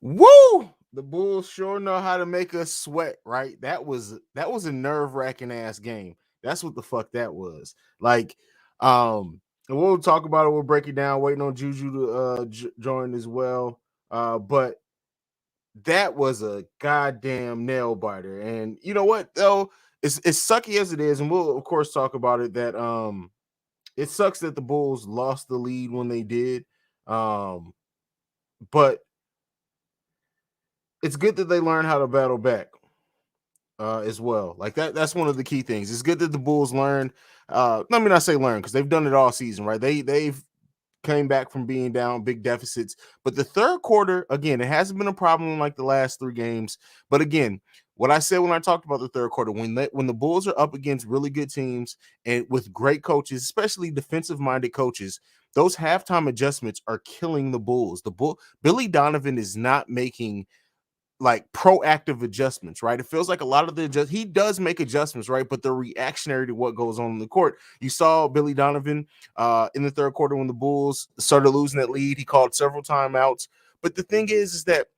Woo! The Bulls sure know how to make us sweat, right? That was a nerve-wracking ass game. That's what the fuck that was. Like, and we'll talk about it. We'll break it down. Waiting on Juju to join as well. But that was a goddamn nail biter. And you know what though? It's as sucky as it is, and we'll of course talk about it. That it sucks that the Bulls lost the lead when they did. But it's good that they learn how to battle back as well. Like that's one of the key things. It's good that the Bulls learn. Let me not say learn because they've done it all season, right? They've came back from being down big deficits. But the third quarter, again, it hasn't been a problem in like the last three games. But again, what I said when I talked about the third quarter, when the Bulls are up against really good teams and with great coaches, especially defensive minded coaches, those halftime adjustments are killing the Bulls. Billy Donovan is not making like proactive adjustments, right? It feels like a lot of he does make adjustments, right? But they're reactionary to what goes on in the court. You saw Billy Donovan in the third quarter when the Bulls started losing that lead. He called several timeouts. But the thing is that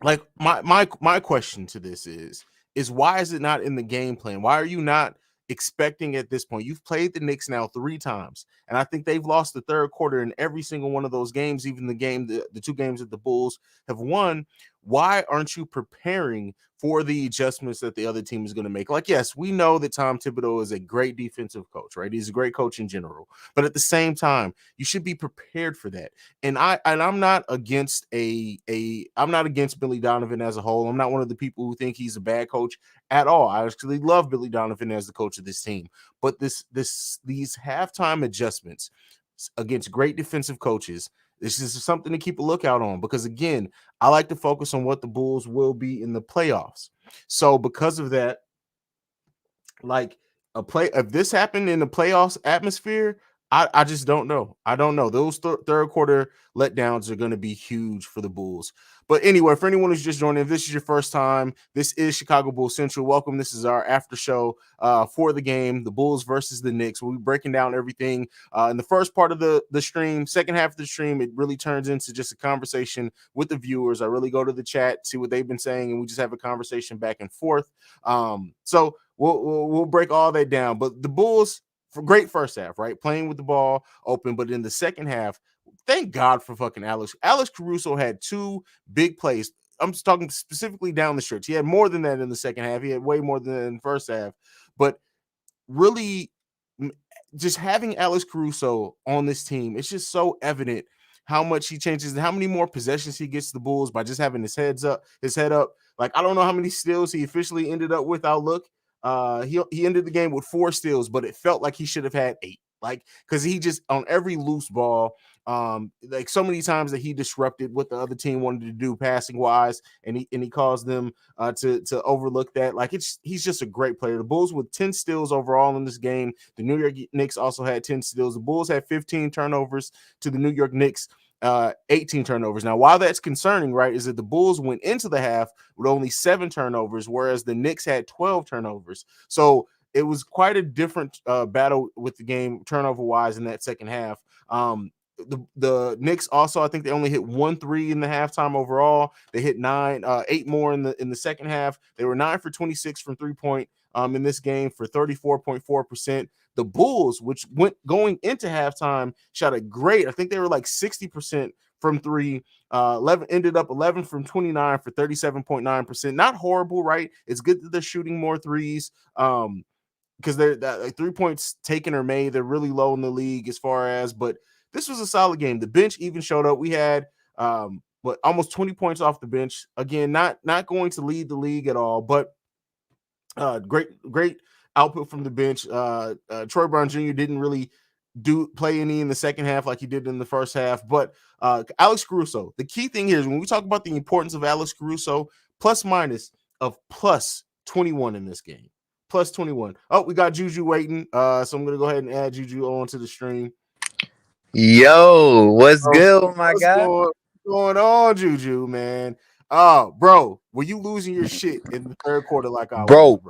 like my question to this is why is it not in the game plan? Why are you not expecting at this point? You've played the Knicks now 3 times, and I think they've lost the third quarter in every single one of those games, even the 2 games that the Bulls have won. Why aren't you preparing for the adjustments that the other team is going to make? Like, yes, we know that Tom Thibodeau is a great defensive coach, right? He's a great coach in general, but at the same time, you should be prepared for that. And I'm not against I'm not against Billy Donovan as a whole. I'm not one of the people who think he's a bad coach at all. I actually love Billy Donovan as the coach of this team. But these halftime adjustments against great defensive coaches, this is something to keep a lookout on because again, I like to focus on what the Bulls will be in the playoffs. So because of that, like if this happened in the playoffs atmosphere, I just don't know. I don't know. Those third quarter letdowns are going to be huge for the Bulls. But anyway, for anyone who's just joining, if this is your first time, this is Chicago Bulls Central. Welcome. This is our after show for the game, the Bulls versus the Knicks. We'll be breaking down everything in the first part of the stream. Second half of the stream, it really turns into just a conversation with the viewers. I really go to the chat, see what they've been saying, and we just have a conversation back and forth. So we'll break all that down. But the Bulls, for great first half, right? Playing with the ball open, but in the second half, thank God for fucking Alex. Alex Caruso had 2 big plays. I'm just talking specifically down the stretch. He had more than that in the second half. He had way more than that in the first half. But really, just having Alex Caruso on this team, it's just so evident how much he changes and how many more possessions he gets the Bulls by just having his head up. Like, I don't know how many steals he officially ended up with. I'll look. He ended the game with 4 steals, but it felt like he should have had 8. Like, because he just on every loose ball, like so many times that he disrupted what the other team wanted to do passing wise, and he caused them to overlook that. Like, he's just a great player. The Bulls with 10 steals overall in this game. The New York Knicks also had 10 steals. The Bulls had 15 turnovers to the New York Knicks 18 turnovers. Now, while that's concerning, right, is that the Bulls went into the half with only 7 turnovers, whereas the Knicks had 12 turnovers. So it was quite a different battle with the game turnover-wise in that second half. The Knicks also, I think they only hit 1 3 in the halftime overall. They hit 8 more in the second half. They were 9 for 26 from 3-point in this game for 34.4%. The Bulls, which went going into halftime, shot a great, I think they were like 60% from 3. 11 ended up 11 from 29 for 37.9%. Not horrible, right? It's good that they're shooting more threes. Because they're like 3 points taken or made, they're really low in the league as far as, but this was a solid game. The bench even showed up. We had almost 20 points off the bench. Again, not going to lead the league at all, but great output from the bench. Troy Brown Jr. didn't really play any in the second half like he did in the first half, but Alex Caruso, the key thing here is when we talk about the importance of Alex Caruso, plus minus of plus 21 in this game. Plus 21. Oh, we got Juju waiting. So I'm gonna go ahead and add Juju onto the stream. Yo, what's good, my What's guy? going on, Juju, man? Oh, bro, were you losing your shit in the third quarter like I was, Bro,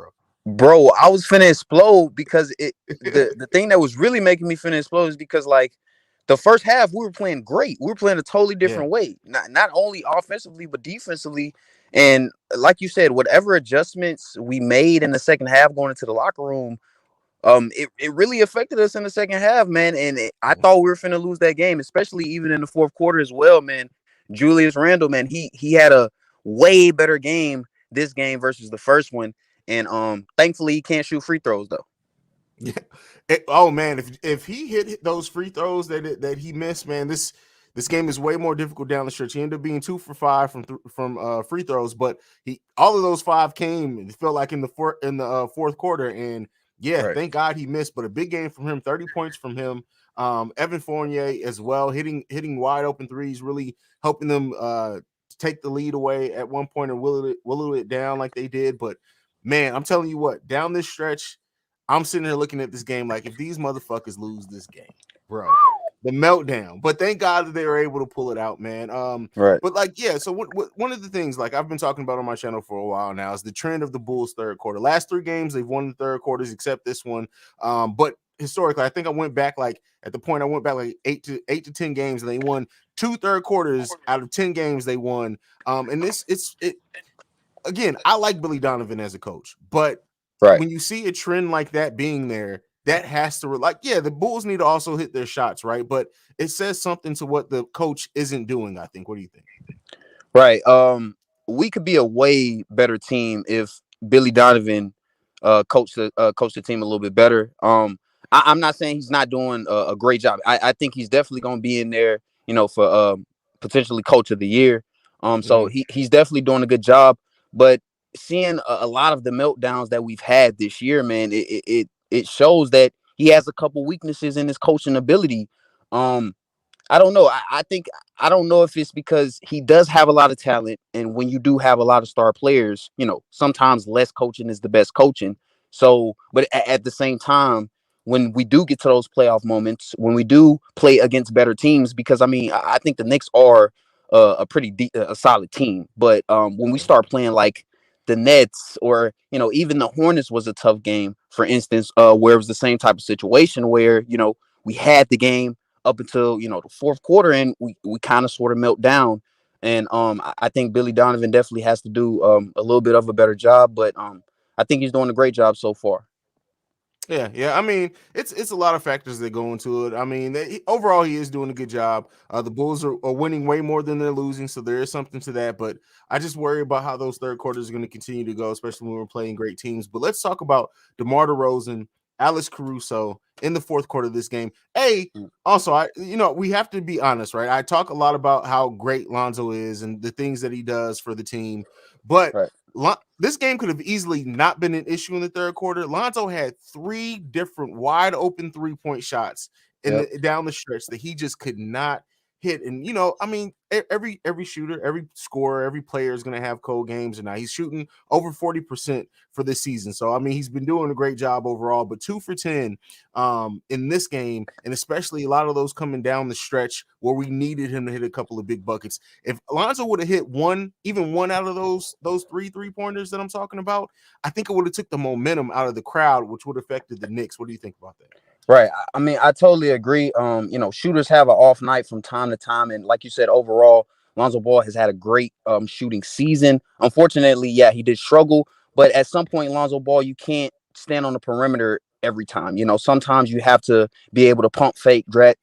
bro? I was finna explode because the thing that was really making me finna explode is because like the first half we were playing great. We were playing a totally Yeah. different way, not only offensively but defensively. And like you said, whatever adjustments we made in the second half going into the locker room, it really affected us in the second half, man. And I thought we were finna lose that game, especially even in the fourth quarter as well, man. Julius Randle, man, he had a way better game this game versus the first one, and thankfully he can't shoot free throws though. Yeah. Oh man, if he hit those free throws that he missed, man, this game is way more difficult down the stretch. He ended up being 2 for 5 from free throws, but he all of those 5 came. It felt like in the fourth quarter, and yeah, Right, thank God he missed. But a big game from him, 30 points from him. Evan Fournier as well, hitting wide open threes, really helping them take the lead away at one point and willow it down like they did. But man, I'm telling you what, down this stretch. I'm sitting here looking at this game like if these motherfuckers lose this game, bro, the meltdown. But thank God that they were able to pull it out, man. right, But like, yeah. So one of the things like I've been talking about on my channel for a while now is the trend of the Bulls third quarter. Last 3 games they've won the third quarters except this one. But historically, I think I went back like at the point I went back like 8 to 10 games and they won 2 third quarters out of 10 games they won. And it again. I like Billy Donovan as a coach, but right. when you see a trend like that being there, that has to like, yeah, the Bulls need to also hit their shots, right? But it says something to what the coach isn't doing, I think. What do you think? Right. We could be a way better team if Billy Donovan coached the team a little bit better. I'm not saying he's not doing a great job. I think he's definitely going to be in there, for potentially coach of the year. So Mhm. he's definitely doing a good job. But seeing a lot of the meltdowns that we've had this year, man, it shows that he has a couple weaknesses in his coaching ability. I don't know. I think I don't know if it's because he does have a lot of talent, and when you do have a lot of star players, sometimes less coaching is the best coaching. So, but at the same time, when we do get to those playoff moments, when we do play against better teams, because I mean, I think the Knicks are a pretty a solid team, but when we Yeah. start playing like the Nets or even the Hornets was a tough game, for instance, where it was the same type of situation where we had the game up until the fourth quarter, and we kind of sort of melt down. And I think Billy Donovan definitely has to do a little bit of a better job, but I think he's doing a great job so far. Yeah. I mean, it's a lot of factors that go into it. I mean, overall, he is doing a good job. The Bulls are winning way more than they're losing, so there is something to that. But I just worry about how those third quarters are going to continue to go, especially when we're playing great teams. But let's talk about DeMar DeRozan, Alice Caruso in the fourth quarter of this game. Mm. Also, we have to be honest, right? I talk a lot about how great Lonzo is and the things that he does for the team, but Right. this game could have easily not been an issue in the third quarter. Lonzo had 3 different wide open 3-point shots Yep. down the stretch that he just could not hit. And I mean, every shooter, every scorer, every player is going to have cold games, and now he's shooting over 40% for this season. So I mean, he's been doing a great job overall. But 2 for 10 in this game, and especially a lot of those coming down the stretch where we needed him to hit a couple of big buckets. If Alonzo would have hit even one out of those 3 3-pointers that I'm talking about, I think it would have took the momentum out of the crowd, which would have affected the Knicks. What do you think about that? Right. I mean, I totally agree. Shooters have an off night from time to time, and like you said, overall, Lonzo Ball has had a great shooting season. Unfortunately, yeah, he did struggle, but at some point, Lonzo Ball, you can't stand on the perimeter every time. Sometimes you have to be able to pump fake, drag.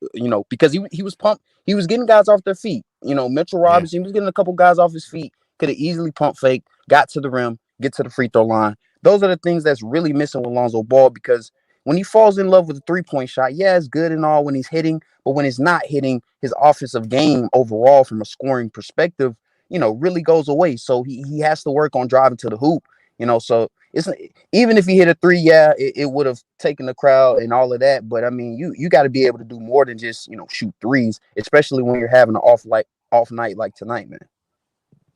Because he was pumped, he was getting guys off their feet. Mitchell Yeah. Robinson was getting a couple guys off his feet, could have easily pump fake, got to the rim, get to the free throw line. Those are the things that's really missing with Lonzo Ball because when he falls in love with a 3-point shot, yeah, it's good and all when he's hitting, but when it's not hitting, his offensive game overall from a scoring perspective, really goes away. So he has to work on driving to the hoop, so it's even if he hit a 3, yeah, it would have taken the crowd and all of that. But I mean, you got to be able to do more than just, shoot threes, especially when you're having an off night like tonight, man.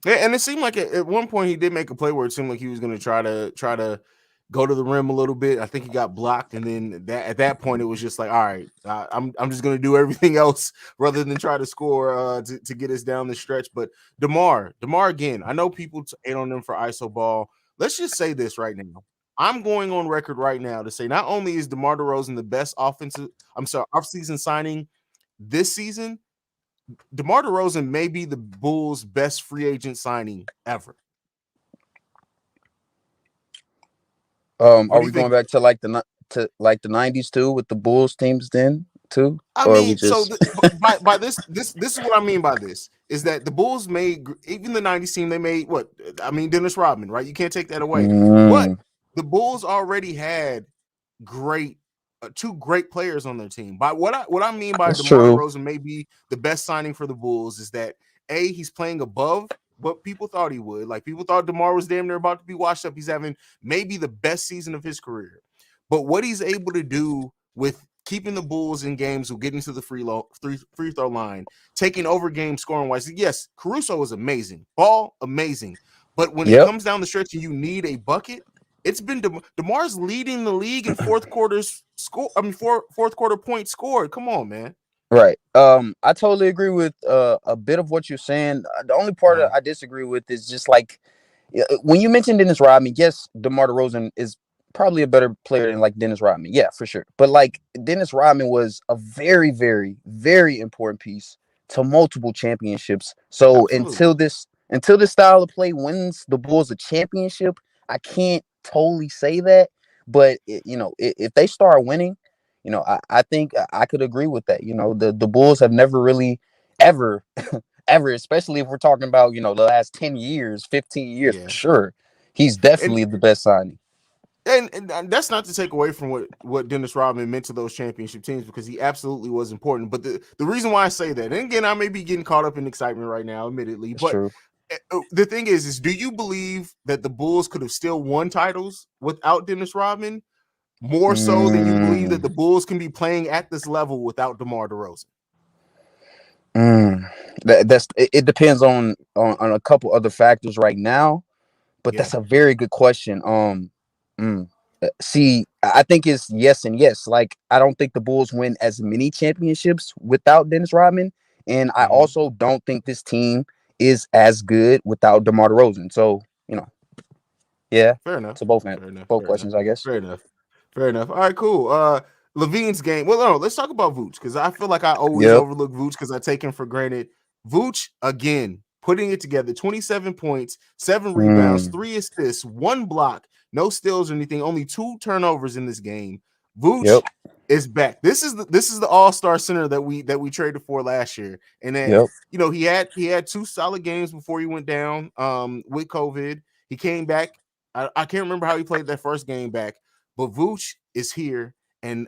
Yeah, and it seemed like at one point he did make a play where it seemed like he was going to try to go to the rim a little bit. I think he got blocked, and then at that point it was just like, all right, I'm just going to do everything else rather than try to score to get us down the stretch. But Demar again, I know people ate on him for ISO ball. Let's just say this right now. I'm going on record right now to say not only is DeMar DeRozan the best offseason signing this season, DeMar DeRozan may be the Bulls' best free agent signing ever. What Are do you we going think? back to like the 90s too with the Bulls teams then too, I or are we mean, so just by this is what I mean by this is that the Bulls made, even the '90s team, they made what I mean, Dennis Rodman, right? You can't take that away. But Mm, the Bulls already had great two great players on their team. By what I mean by that's DeMar true. DeRozan may be the best signing for the Bulls is that he's playing above what people thought he would. Like people thought DeMar was damn near about to be washed up. He's having maybe the best season of his career. But what he's able to do with keeping the Bulls in games who get into the free throw line, taking over games scoring wise. Yes, Caruso is amazing. Ball, amazing. But when it Yep. comes down the stretch and you need a bucket, it's been DeMar's leading the league in fourth quarters score. I mean, fourth quarter points scored. Come on, man. Right. I totally agree with a bit of what you're saying. The only part Uh-huh. I disagree with is just like when you mentioned Dennis Rodman. Yes, DeMar DeRozan is probably a better player than like Dennis Rodman. Yeah, for sure. But like Dennis Rodman was a very, very, very important piece to multiple championships. So Absolutely. until this style of play wins the Bulls a championship, I can't totally say that. But if they start winning, I think I could agree with that. The Bulls have never really ever ever, especially if we're talking about, the last 10 years, 15 years for Yeah. sure. He's And definitely the best signing. and that's not to take away from what Dennis Rodman meant to those championship teams, because he absolutely was important. But the reason why I say that, and again, I may be getting caught up in excitement right now, admittedly, That's but true. the thing is do you believe that the Bulls could have still won titles without Dennis Rodman? More so than you believe that Mm, the Bulls can be playing at this level without DeMar DeRozan? mm. It depends on a couple other factors right now, but Yeah. that's a very good question. Mm. See, I think it's yes and yes. Like, I don't think the Bulls win as many championships without Dennis Rodman, and I Mm-hmm. also don't think this team is as good without DeMar DeRozan. So, yeah, Fair enough. to both Fair enough. both Fair enough. questions, I guess. Fair enough. Fair enough. All right, cool. LaVine's game. Well, no, let's talk about Vooch, because I feel like I always Yep. overlook Vooch because I take him for granted. Vooch again putting it together: 27 points, 7 rebounds, Mm, 3 assists, 1 block, no steals or anything, only 2 turnovers in this game. Vooch yep. is back. This is the all-star center that we traded for last year, and that Yep. he had 2 solid games before he went down with COVID. He came back. I can't remember how he played that first game back, but Vooch is here. And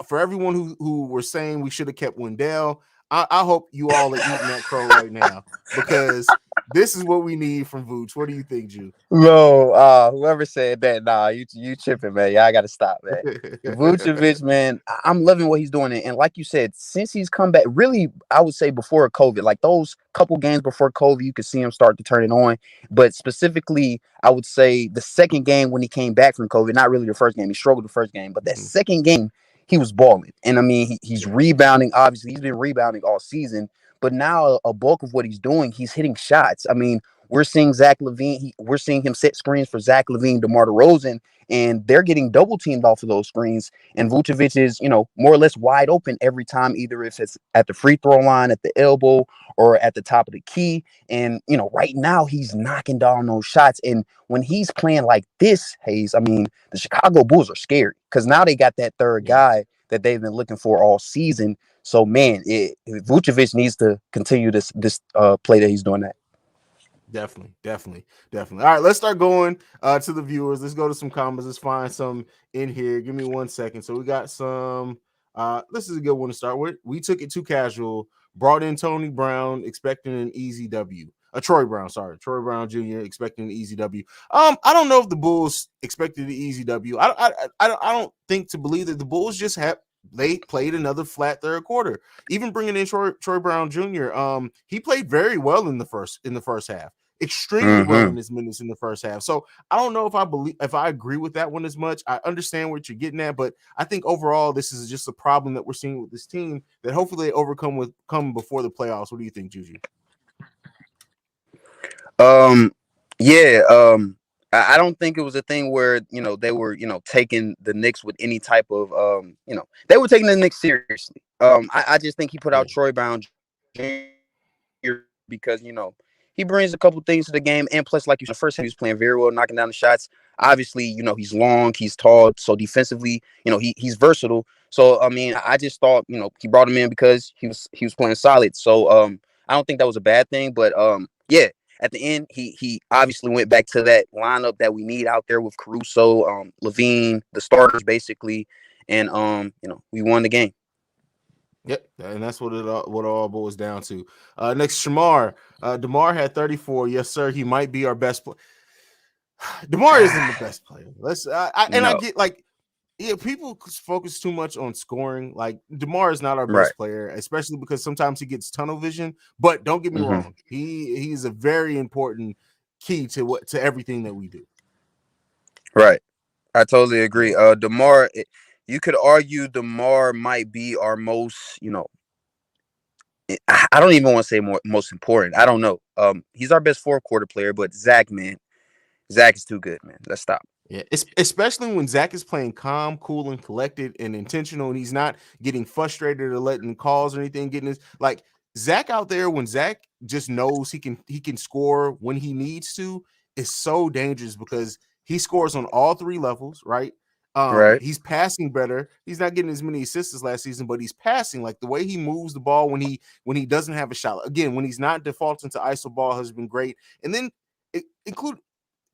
for everyone who were saying we should have kept Wendell, I hope you all are eating that crow right now, because this is what we need from Vooch. What do you think, Ju? No, whoever said that, nah, you tripping, man. Yeah, I gotta stop, man. Vucevic, man, I'm loving what he's doing. And like you said, since he's come back, really, I would say before COVID, like those couple games before COVID, you could see him start to turn it on. But specifically, I would say the second game when he came back from COVID, not really the first game. He struggled the first game, but that Mhm. second game, he was balling. And I mean, he's Yeah, rebounding. Obviously, he's been rebounding all season. But now a bulk of what he's doing, he's hitting shots. I mean, we're seeing Zach LaVine. We're seeing him set screens for Zach LaVine, DeMar DeRozan, and they're getting double teamed off of those screens. And Vucevic is, more or less wide open every time, either if it's at the free throw line, at the elbow, or at the top of the key. And right now he's knocking down those shots. And when he's playing like this, Haize, I mean, the Chicago Bulls are scary because now they got that third yeah. guy that they've been looking for all season. So man, Vucevic needs to continue this play that he's doing that. Definitely, definitely, definitely. All right, let's start going to the viewers. Let's go to some comments. Let's find some in here. Give me 1 second. So we got some. This is a good one to start with. We took it too casual. Brought in Tony Brown, expecting an easy W. Troy Brown, sorry, Troy Brown Jr. expecting an easy W. I don't know if the Bulls expected an easy W. I don't think to believe that the Bulls just have they played another flat third quarter. Even bringing in Troy Brown Jr. He played very well in the first half, extremely well Mm-hmm. in his minutes in the first half. So I don't know if I agree with that one as much. I understand what you're getting at, but I think overall this is just a problem that we're seeing with this team that hopefully they come before the playoffs. What do you think, Juju? Yeah. I don't think it was a thing where they were taking the Knicks with any type of they were taking the Knicks seriously. I just think he put out Yeah. Troy Brown Jr. because he brings a couple things to the game, and plus, like you said, the first half he was playing very well, knocking down the shots. Obviously, he's long, he's tall, so defensively, he's versatile. So I mean, I just thought he brought him in because he was playing solid. So I don't think that was a bad thing, but yeah. At the end, he obviously went back to that lineup that we need out there with Caruso, LaVine, the starters basically, and we won the game. Yep, and that's what it all boils down to. Next, Shamar. DeMar had 34. Yes, sir. He might be our best player. DeMar isn't the best player. I get like, yeah, people focus too much on scoring. Like DeMar is not our best player, especially because sometimes he gets tunnel vision. But don't get me wrong, he's a very important key to everything that we do. Right, I totally agree. DeMar, you could argue DeMar might be our most, I don't even want to say most important. I don't know. He's our best fourth quarter player, but Zach is too good, man. Let's stop. Yeah, especially when Zach is playing calm, cool, and collected and intentional, and he's not getting frustrated or letting calls or anything getting his like Zach out there. When Zach just knows he can score when he needs to, is so dangerous because he scores on all three levels, right? Right. He's passing better. He's not getting as many assists as last season, but he's passing. Like the way he moves the ball when he doesn't have a shot. Again, when he's not defaulting to ISO ball has been great. And then include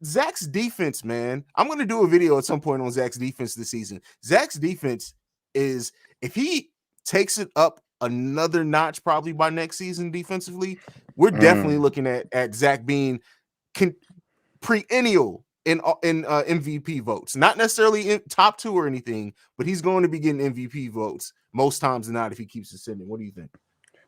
Zach's defense, man. I'm going to do a video at some point on Zach's defense this season. Zach's defense is, if he takes it up another notch, probably by next season defensively, we're definitely looking at Zach being perennial in MVP votes. Not necessarily in top 2 or anything, but he's going to be getting MVP votes most times than not if he keeps ascending. What do you think?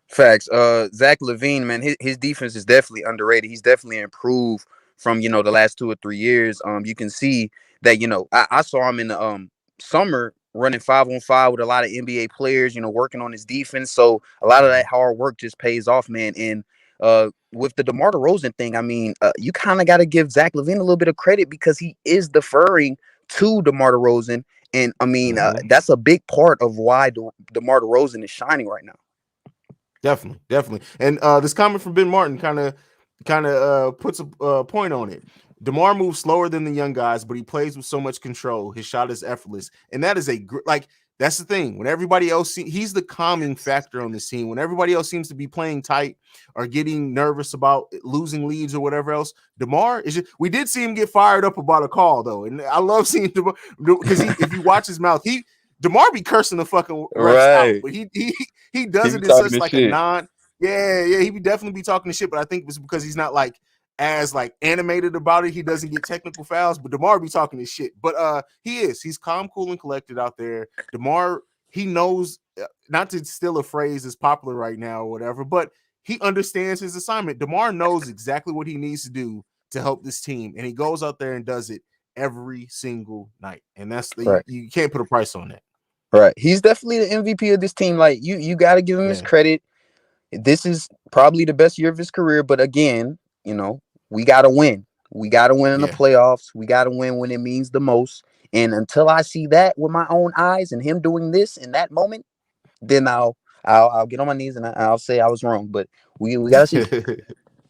Facts. Zach LaVine, man, his defense is definitely underrated. He's definitely improved from the last 2 or 3 years. You can see that I saw him in the summer running 5-on-5 with a lot of NBA players, working on his defense. So a lot of that hard work just pays off, man. And with the DeMar Derozan thing, I mean, you kind of got to give Zach LaVine a little bit of credit because he is deferring to DeMar Derozan, and I mean that's a big part of why DeMar Derozan is shining right now. Definitely. And this comment from Ben Martin kind of puts a point on it. DeMar moves slower than the young guys, but he plays with so much control. His shot is effortless, and that is that's the thing. When everybody else he's the calming factor on this team. When everybody else seems to be playing tight or getting nervous about losing leads or whatever else, DeMar is we did see him get fired up about a call though, and I love seeing DeMar because if you watch his mouth, DeMar be cursing the fucking refs out, but he does it in such like a non. Yeah, he would definitely be talking to shit, but I think it's because he's not as animated about it. He doesn't get technical fouls, but DeMar be talking his shit. But he's calm, cool, and collected out there. DeMar, he knows, not to steal a phrase that's popular right now or whatever, but he understands his assignment. DeMar knows exactly what he needs to do to help this team, and he goes out there and does it every single night. And that's you can't put a price on that. Right. He's definitely the MVP of this team. Like you got to give him his credit. This is probably the best year of his career, but again, we got to win. We got to win in the playoffs. We got to win when it means the most. And until I see that with my own eyes and him doing this in that moment, then I'll get on my knees and I'll say I was wrong. But we got to see.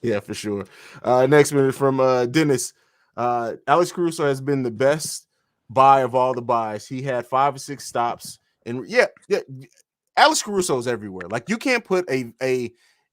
Yeah, for sure. Next minute from Dennis. Alex Caruso has been the best buy of all the buys. He had 5 or 6 stops. And Alex Caruso is everywhere. Like you can't put a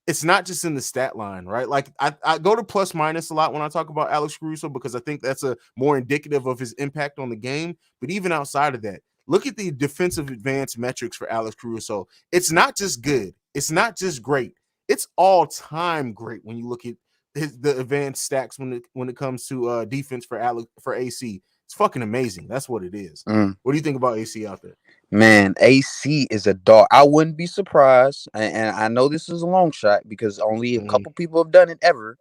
it's not just in the stat line, right? Like I go to plus minus a lot when I talk about Alex Caruso because I think that's a more indicative of his impact on the game. But even outside of that, look at the defensive advanced metrics for Alex Caruso. It's not just good. It's not just great. It's all-time great when you look at the advanced stacks when it comes to defense for AC. It's fucking amazing. That's what it is. What do you think about AC out there? Man, AC is a dog. I wouldn't be surprised, and I know this is a long shot because only a couple people have done it ever,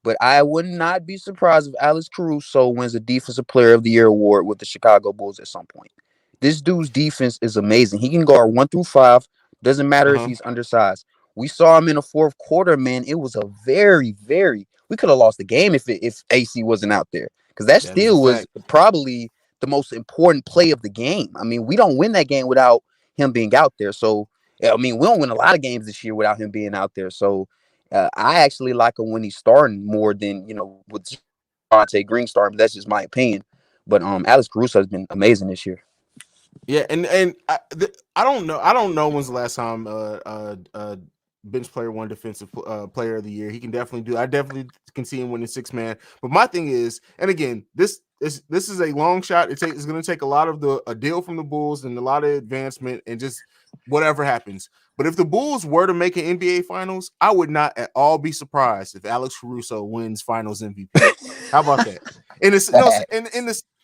but I would not be surprised if Alex Caruso wins a Defensive Player of the Year award with the Chicago Bulls at some point. This dude's defense is amazing. He can guard 1 through 5. Doesn't matter if he's undersized. We saw him in the fourth quarter, man. It was a very, very. We could have lost the game if AC wasn't out there because that That is a steal was fact. probably the most important play of the game. I mean, we don't win that game without him being out there. So, I mean, we don't win a lot of games this year without him being out there. So, I actually like him when he's starting more than, with Devontae Green starting. But that's just my opinion. But Alex Caruso has been amazing this year. Yeah, and I don't know. I don't know when's the last time bench player won defensive player of the year. He can definitely do. I definitely can see him winning 6-man. But my thing is, and again, this is a long shot. It's going to take a lot of a deal from the Bulls and a lot of advancement and just whatever happens. But if the Bulls were to make an NBA Finals, I would not at all be surprised if Alex Caruso wins Finals MVP. How about that? And it's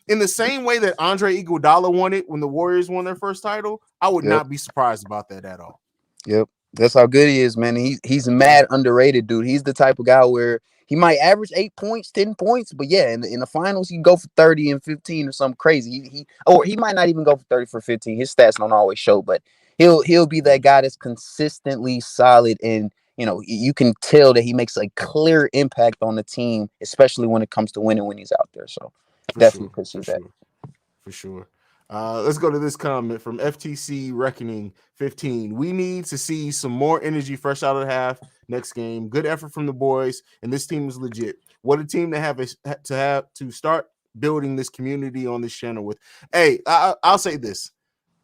in the same way that Andre Iguodala won it when the Warriors won their first title, I would Yep. not be surprised about that at all. Yep. That's how good he is, man. He's mad underrated, dude. He's the type of guy where he might average 8 points, 10 points, but yeah, in the finals, he can go for 30 and 15 or something crazy. He might not even go for 30 for 15. His stats don't always show, but he'll be that guy that's consistently solid, and you can tell that he makes a clear impact on the team, especially when it comes to winning when he's out there. So definitely appreciate that. For sure. Let's go to this comment from FTC Reckoning 15. We need to see some more energy fresh out of the half next game. Good effort from the boys, and this team is legit. What a team to start building this community on this channel with. Hey, I'll say this.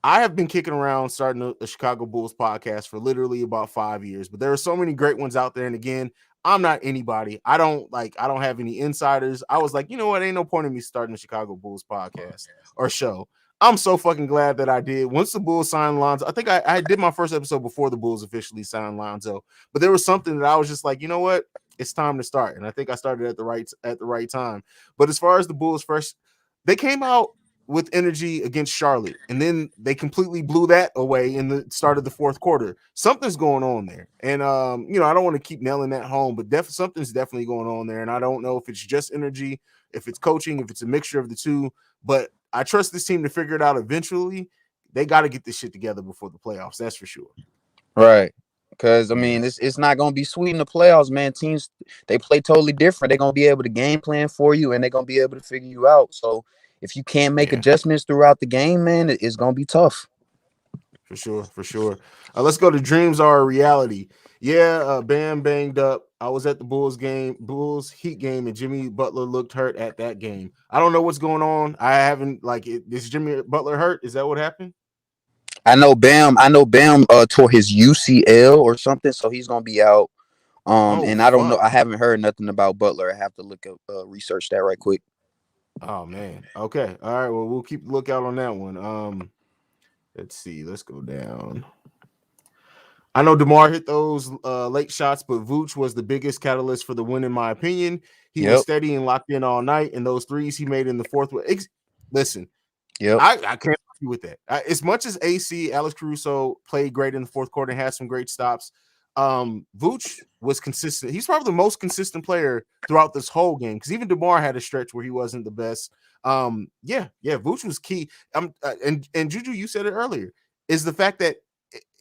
I have been kicking around starting a Chicago Bulls podcast for literally about 5 years, but there are so many great ones out there. And again, I'm not anybody. I don't have any insiders. I was like, you know what? Ain't no point in me starting a Chicago Bulls podcast or show. I'm so fucking glad that I did. Once the Bulls signed Lonzo, I think I did my first episode before the Bulls officially signed Lonzo, but there was something that I was just like, you know what? It's time to start. And I think I started at the right time. But as far as the Bulls first, they came out with energy against Charlotte, and then they completely blew that away in the start of the fourth quarter. Something's going on there, and I don't want to keep nailing that home, but something's definitely going on there, and I don't know if it's just energy, if it's coaching, if it's a mixture of the two, but I trust this team to figure it out eventually. They got to get this shit together before the playoffs, that's for sure. Right. Because, I mean, it's not going to be sweet in the playoffs, man. Teams, they play totally different. They're going to be able to game plan for you, and they're going to be able to figure you out. So if you can't make adjustments throughout the game, man, it's going to be tough. For sure. Let's go to Dreams Are a Reality. Yeah, Bam banged up. I was at the Bulls Heat game, and Jimmy Butler looked hurt at that game. I don't know what's going on. I haven't is Jimmy Butler hurt? Is that what happened? I know Bam tore his UCL or something, so he's gonna be out. And I don't know. I haven't heard nothing about Butler. I have to look up research that right quick. Oh man. Okay. All right. Well, we'll keep a lookout on that one. Let's see. Let's go down. I know DeMar hit those late shots, but Vooch was the biggest catalyst for the win, in my opinion. He was steady and locked in all night, and those threes he made in the fourth. Listen, I can't argue with that. As much as Alex Caruso played great in the fourth quarter and had some great stops, Vooch was consistent. He's probably the most consistent player throughout this whole game, because even DeMar had a stretch where he wasn't the best. Vooch was key. And Juju, you said it earlier, is the fact that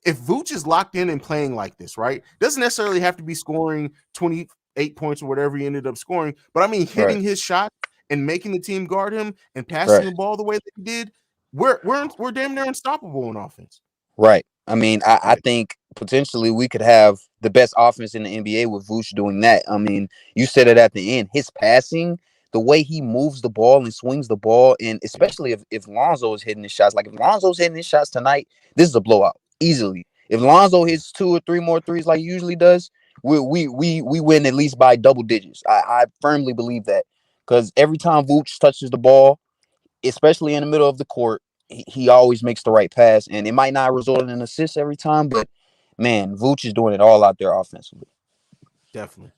if Vooch is locked in and playing like this, right, doesn't necessarily have to be scoring 28 points or whatever he ended up scoring, but I mean hitting his shot and making the team guard him and passing the ball the way that he did, we're damn near unstoppable in offense. Right. I mean, I think potentially we could have the best offense in the NBA with Vooch doing that. I mean, you said it at the end. His passing, the way he moves the ball and swings the ball, and especially if Lonzo is hitting his shots. Like if Lonzo's hitting his shots tonight, this is a blowout easily. If Lonzo hits 2 or 3 more threes like he usually does, we win at least by double digits. I firmly believe that, because every time Vooch touches the ball, especially in the middle of the court, he always makes the right pass, and it might not result in an assist every time, but man, Vooch is doing it all out there offensively. Definitely.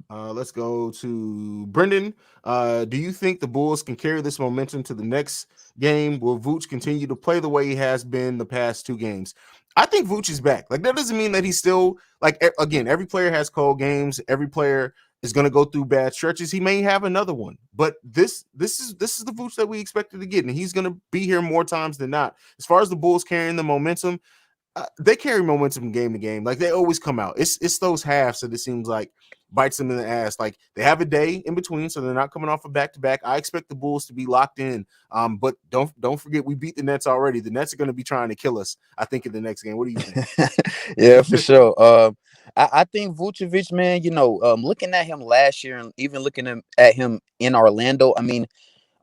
Let's go to Brendan. Do you think the Bulls can carry this momentum to the next game? Will Vooch continue to play the way he has been the past 2 games? I think Vooch is back. Like, that doesn't mean that he's still, like, again, every player has cold games. Every player is going to go through bad stretches. He may have another one, but this is the Vooch that we expected to get, and he's going to be here more times than not. As far as the Bulls carrying the momentum, they carry momentum game to game. Like they always come out. It's those halves that it seems like bites them in the ass. Like they have a day in between, so they're not coming off a back to back. I expect the Bulls to be locked in. But don't forget we beat the Nets already. The Nets are going to be trying to kill us, I think, in the next game. What do you think? Yeah, for sure. I think Vucevic, man, looking at him last year and even looking at him in Orlando, I mean,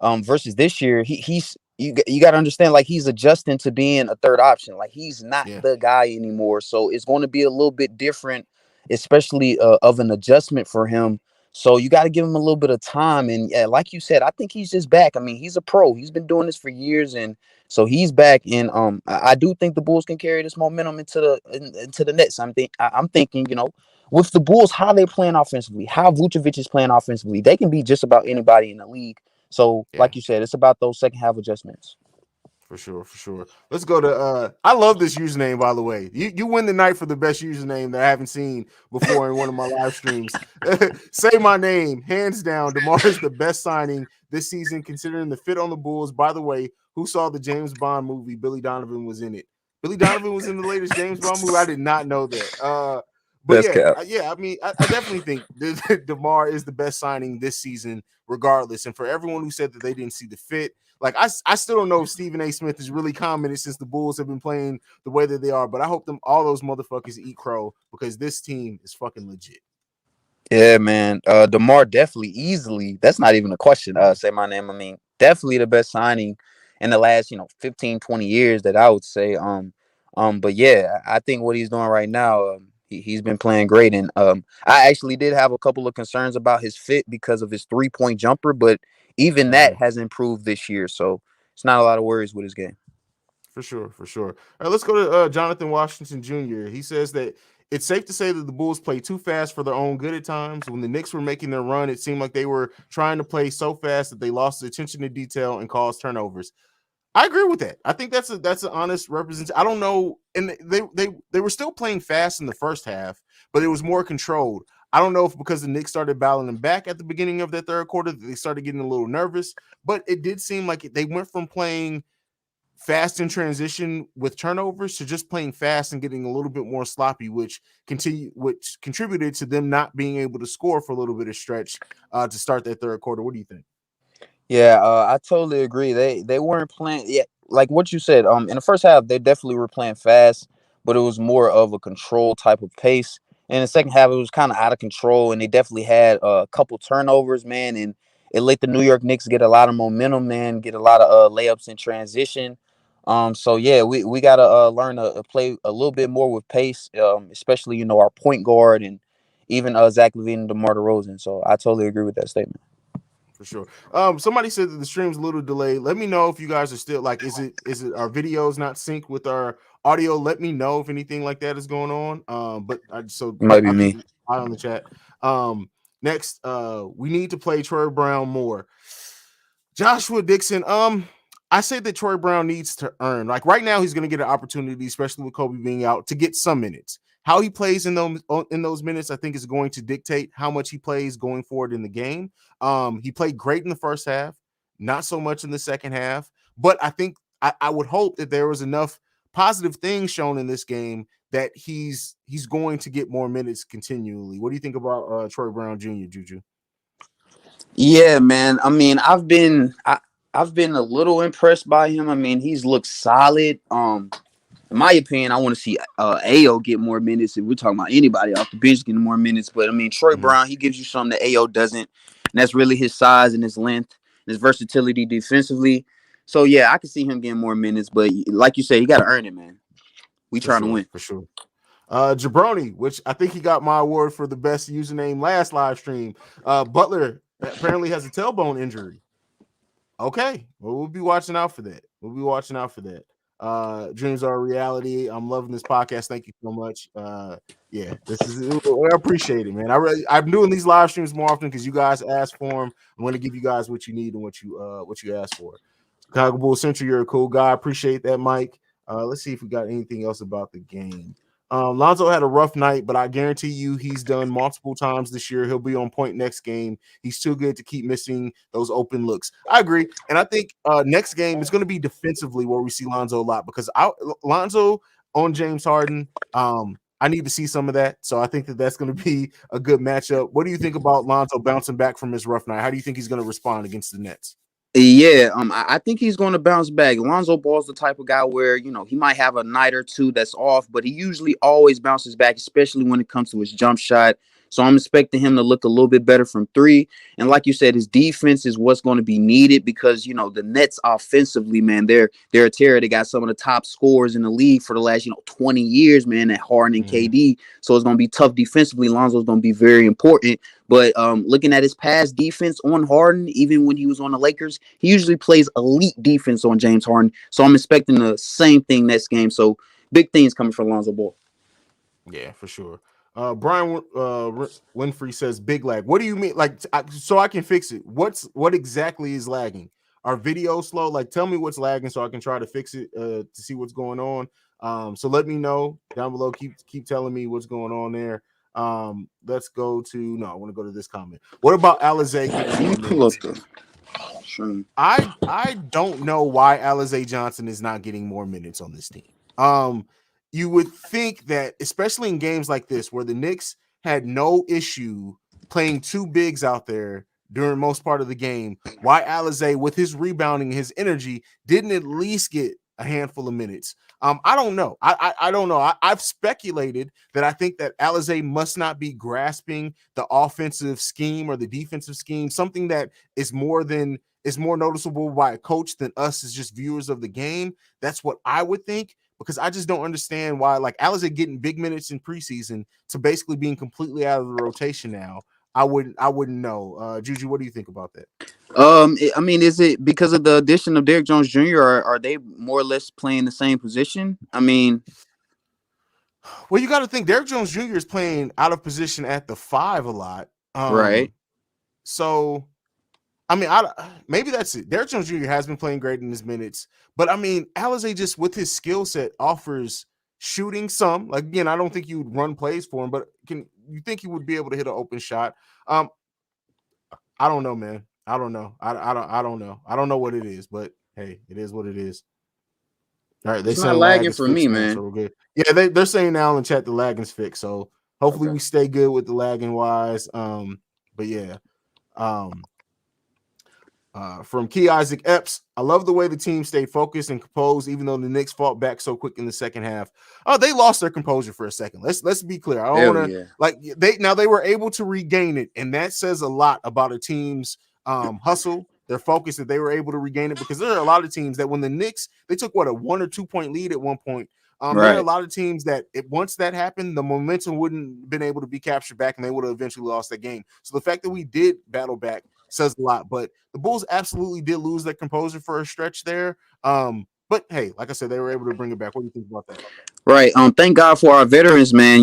versus this year, you got to understand, like, he's adjusting to being a third option. Like, he's not Yeah, the guy anymore, so it's going to be a little bit different, especially of an adjustment for him. So you got to give him a little bit of time. And yeah, like you said, I think he's just back. I mean, he's a pro. He's been doing this for years, and so he's back. And I do think the Bulls can carry this momentum into the Nets. I'm thinking, with the Bulls, how they playing offensively, how Vucevic is playing offensively, they can be just about anybody in the league. So, yeah. like you said, it's about those second half adjustments. For sure, for sure. Let's go to I love this username, by the way. You win the night for the best username that I haven't seen before in one of my live streams. Say my name, hands down. DeMar is the best signing this season, considering the fit on the Bulls. By the way, who saw the James Bond movie? Billy Donovan was in it. Billy Donovan was in the latest James Bond movie. I did not know that. But That's yeah, cap. I mean, I definitely think DeMar is the best signing this season, regardless. And for everyone who said that they didn't see the fit, like I still don't know if Stephen A. Smith has really commented since the Bulls have been playing the way that they are, but I hope all those motherfuckers eat crow because this team is fucking legit. Yeah, man. DeMar definitely easily. That's not even a question. Say my name. I mean, definitely the best signing in the last, 15, 20 years that I would say. But yeah, I think what he's doing right now, he's been playing great. And I actually did have a couple of concerns about his fit because of his 3-point jumper, but even that has improved this year. So it's not a lot of worries with his game. For sure, for sure. All right, let's go to Jonathan Washington Jr. He says that it's safe to say that the Bulls play too fast for their own good at times. When the Knicks were making their run, it seemed like they were trying to play so fast that they lost the attention to detail and caused turnovers. I agree with that. I think that's an honest representation. I don't know, and they were still playing fast in the first half, but it was more controlled. I don't know if because the Knicks started battling back at the beginning of that third quarter, that they started getting a little nervous. But it did seem like they went from playing fast in transition with turnovers to just playing fast and getting a little bit more sloppy, which contributed to them not being able to score for a little bit of stretch to start that third quarter. What do you think? Yeah, I totally agree. They weren't playing, yeah, like what you said. In the first half, they definitely were playing fast, but it was more of a control type of pace. In the second half, it was kind of out of control, and they definitely had a couple turnovers, man, and it let the New York Knicks get a lot of momentum, man, get a lot of layups in transition. So yeah, we gotta learn to play a little bit more with pace, especially our point guard and even Zach LaVine and DeMar Derozan. So I totally agree with that statement. For sure. Somebody said that the stream's a little delayed. Let me know if you guys are still like, is it our videos not synced with our audio? Let me know if anything like that is going on. But Might be I'll keep me. an eye on the chat. Next, we need to play Troy Brown more. Joshua Dixon. I say that Troy Brown needs to earn. Like right now, he's going to get an opportunity, especially with Kobe being out, to get some minutes. How he plays in those minutes, I think, is going to dictate how much he plays going forward in the game. He played great in the first half, not so much in the second half. But I think I would hope that there was enough positive things shown in this game that he's going to get more minutes continually. What do you think about Troy Brown Jr., Juju? Yeah, man. I mean, I've been a little impressed by him. I mean, he's looked solid. In my opinion, I want to see Ao get more minutes. If we're talking about anybody off the bench getting more minutes, but I mean, Troy Brown, he gives you something that Ao doesn't, and that's really his size and his length, and his versatility defensively. So yeah, I can see him getting more minutes, but like you said, he got to earn it, man. We For trying to sure, win. for sure. Jabroni, which I think he got my award for the best username last live stream. Butler apparently has a tailbone injury. Okay, well, we'll be watching out for that. We'll be watching out for that. Dreams are a reality. I'm loving this podcast. Thank you so much. Yeah, this is I appreciate it, man. I'm doing these live streams more often because you guys ask for them. I'm going to give you guys what you need and what you ask for. Chicago Bulls Central, you're a cool guy. Appreciate that, Mike. Let's see if we got anything else about the game. Lonzo had a rough night, but I guarantee you he's done multiple times this year. He'll be on point next game. He's too good to keep missing those open looks. I agree. And I think next game is going to be defensively where we see Lonzo a lot because Lonzo, on James Harden. I need to see some of that. So I think that that's going to be a good matchup. What do you think about Lonzo bouncing back from his rough night? How do you think he's going to respond against the Nets? Yeah, I think he's going to bounce back. Lonzo Ball's the type of guy where, he might have a night or two that's off, but he usually always bounces back, especially when it comes to his jump shot. So I'm expecting him to look a little bit better from three. And like you said, his defense is what's going to be needed because, the Nets offensively, man, they're a terror. They got some of the top scorers in the league for the last, 20 years, man, at Harden and KD. So it's going to be tough defensively. Lonzo's going to be very important. But looking at his past defense on Harden, even when he was on the Lakers, he usually plays elite defense on James Harden. So I'm expecting the same thing next game. So big things coming from Lonzo Ball. Yeah, for sure. Brian Winfrey says big lag. What do you mean? Like, so I can fix it. What exactly is lagging? Our video slow? Like, tell me what's lagging so I can try to fix it to see what's going on. So let me know down below. Keep telling me what's going on there. Let's go to I want to go to this comment. What about Alize getting more minutes? I don't know why Alize Johnson is not getting more minutes on this team. You would think that, especially in games like this, where the Knicks had no issue playing two bigs out there during most part of the game, why Alize, with his rebounding, his energy, didn't at least get a handful of minutes. I don't know. I don't know. I've speculated that I think that Alize must not be grasping the offensive scheme or the defensive scheme, something that is more noticeable by a coach than us as just viewers of the game. That's what I would think, because I just don't understand why, like, Alize getting big minutes in preseason to basically being completely out of the rotation now. I wouldn't know. Juju, what do you think about that? I mean, is it because of the addition of Derrick Jones Jr. or are they more or less playing the same position? I mean, well, you got to think Derrick Jones Jr. is playing out of position at the 5 a lot. Right. So, I mean, maybe that's it. Derrick Jones Jr. has been playing great in his minutes, but I mean, Alize just with his skill set offers shooting some. Like, again, I don't think you would run plays for him, but can you think he would be able to hit an open shot? I don't know, man. I don't know. I don't know. I don't know what it is, but hey, it is what it is. All right, it's not lagging for me, man. So we're good. Yeah, they're saying now in chat the lagging's fixed. So hopefully we stay good with the lagging wise. But yeah. From Key Isaac Epps, I love the way the team stayed focused and composed, even though the Knicks fought back so quick in the second half. Oh, they lost their composure for a second. Let's be clear. I don't want to they were able to regain it, and that says a lot about a team's hustle, their focus, that they were able to regain it, because there are a lot of teams that when the Knicks, they took a 1 or 2 point lead at one point. There are a lot of teams that once that happened, the momentum wouldn't have been able to be captured back, and they would have eventually lost that game. So the fact that we did battle back says a lot. But the Bulls absolutely did lose their composure for a stretch there. But hey, like I said, they were able to bring it back. What do you think about that? Right. Thank God for our veterans, man.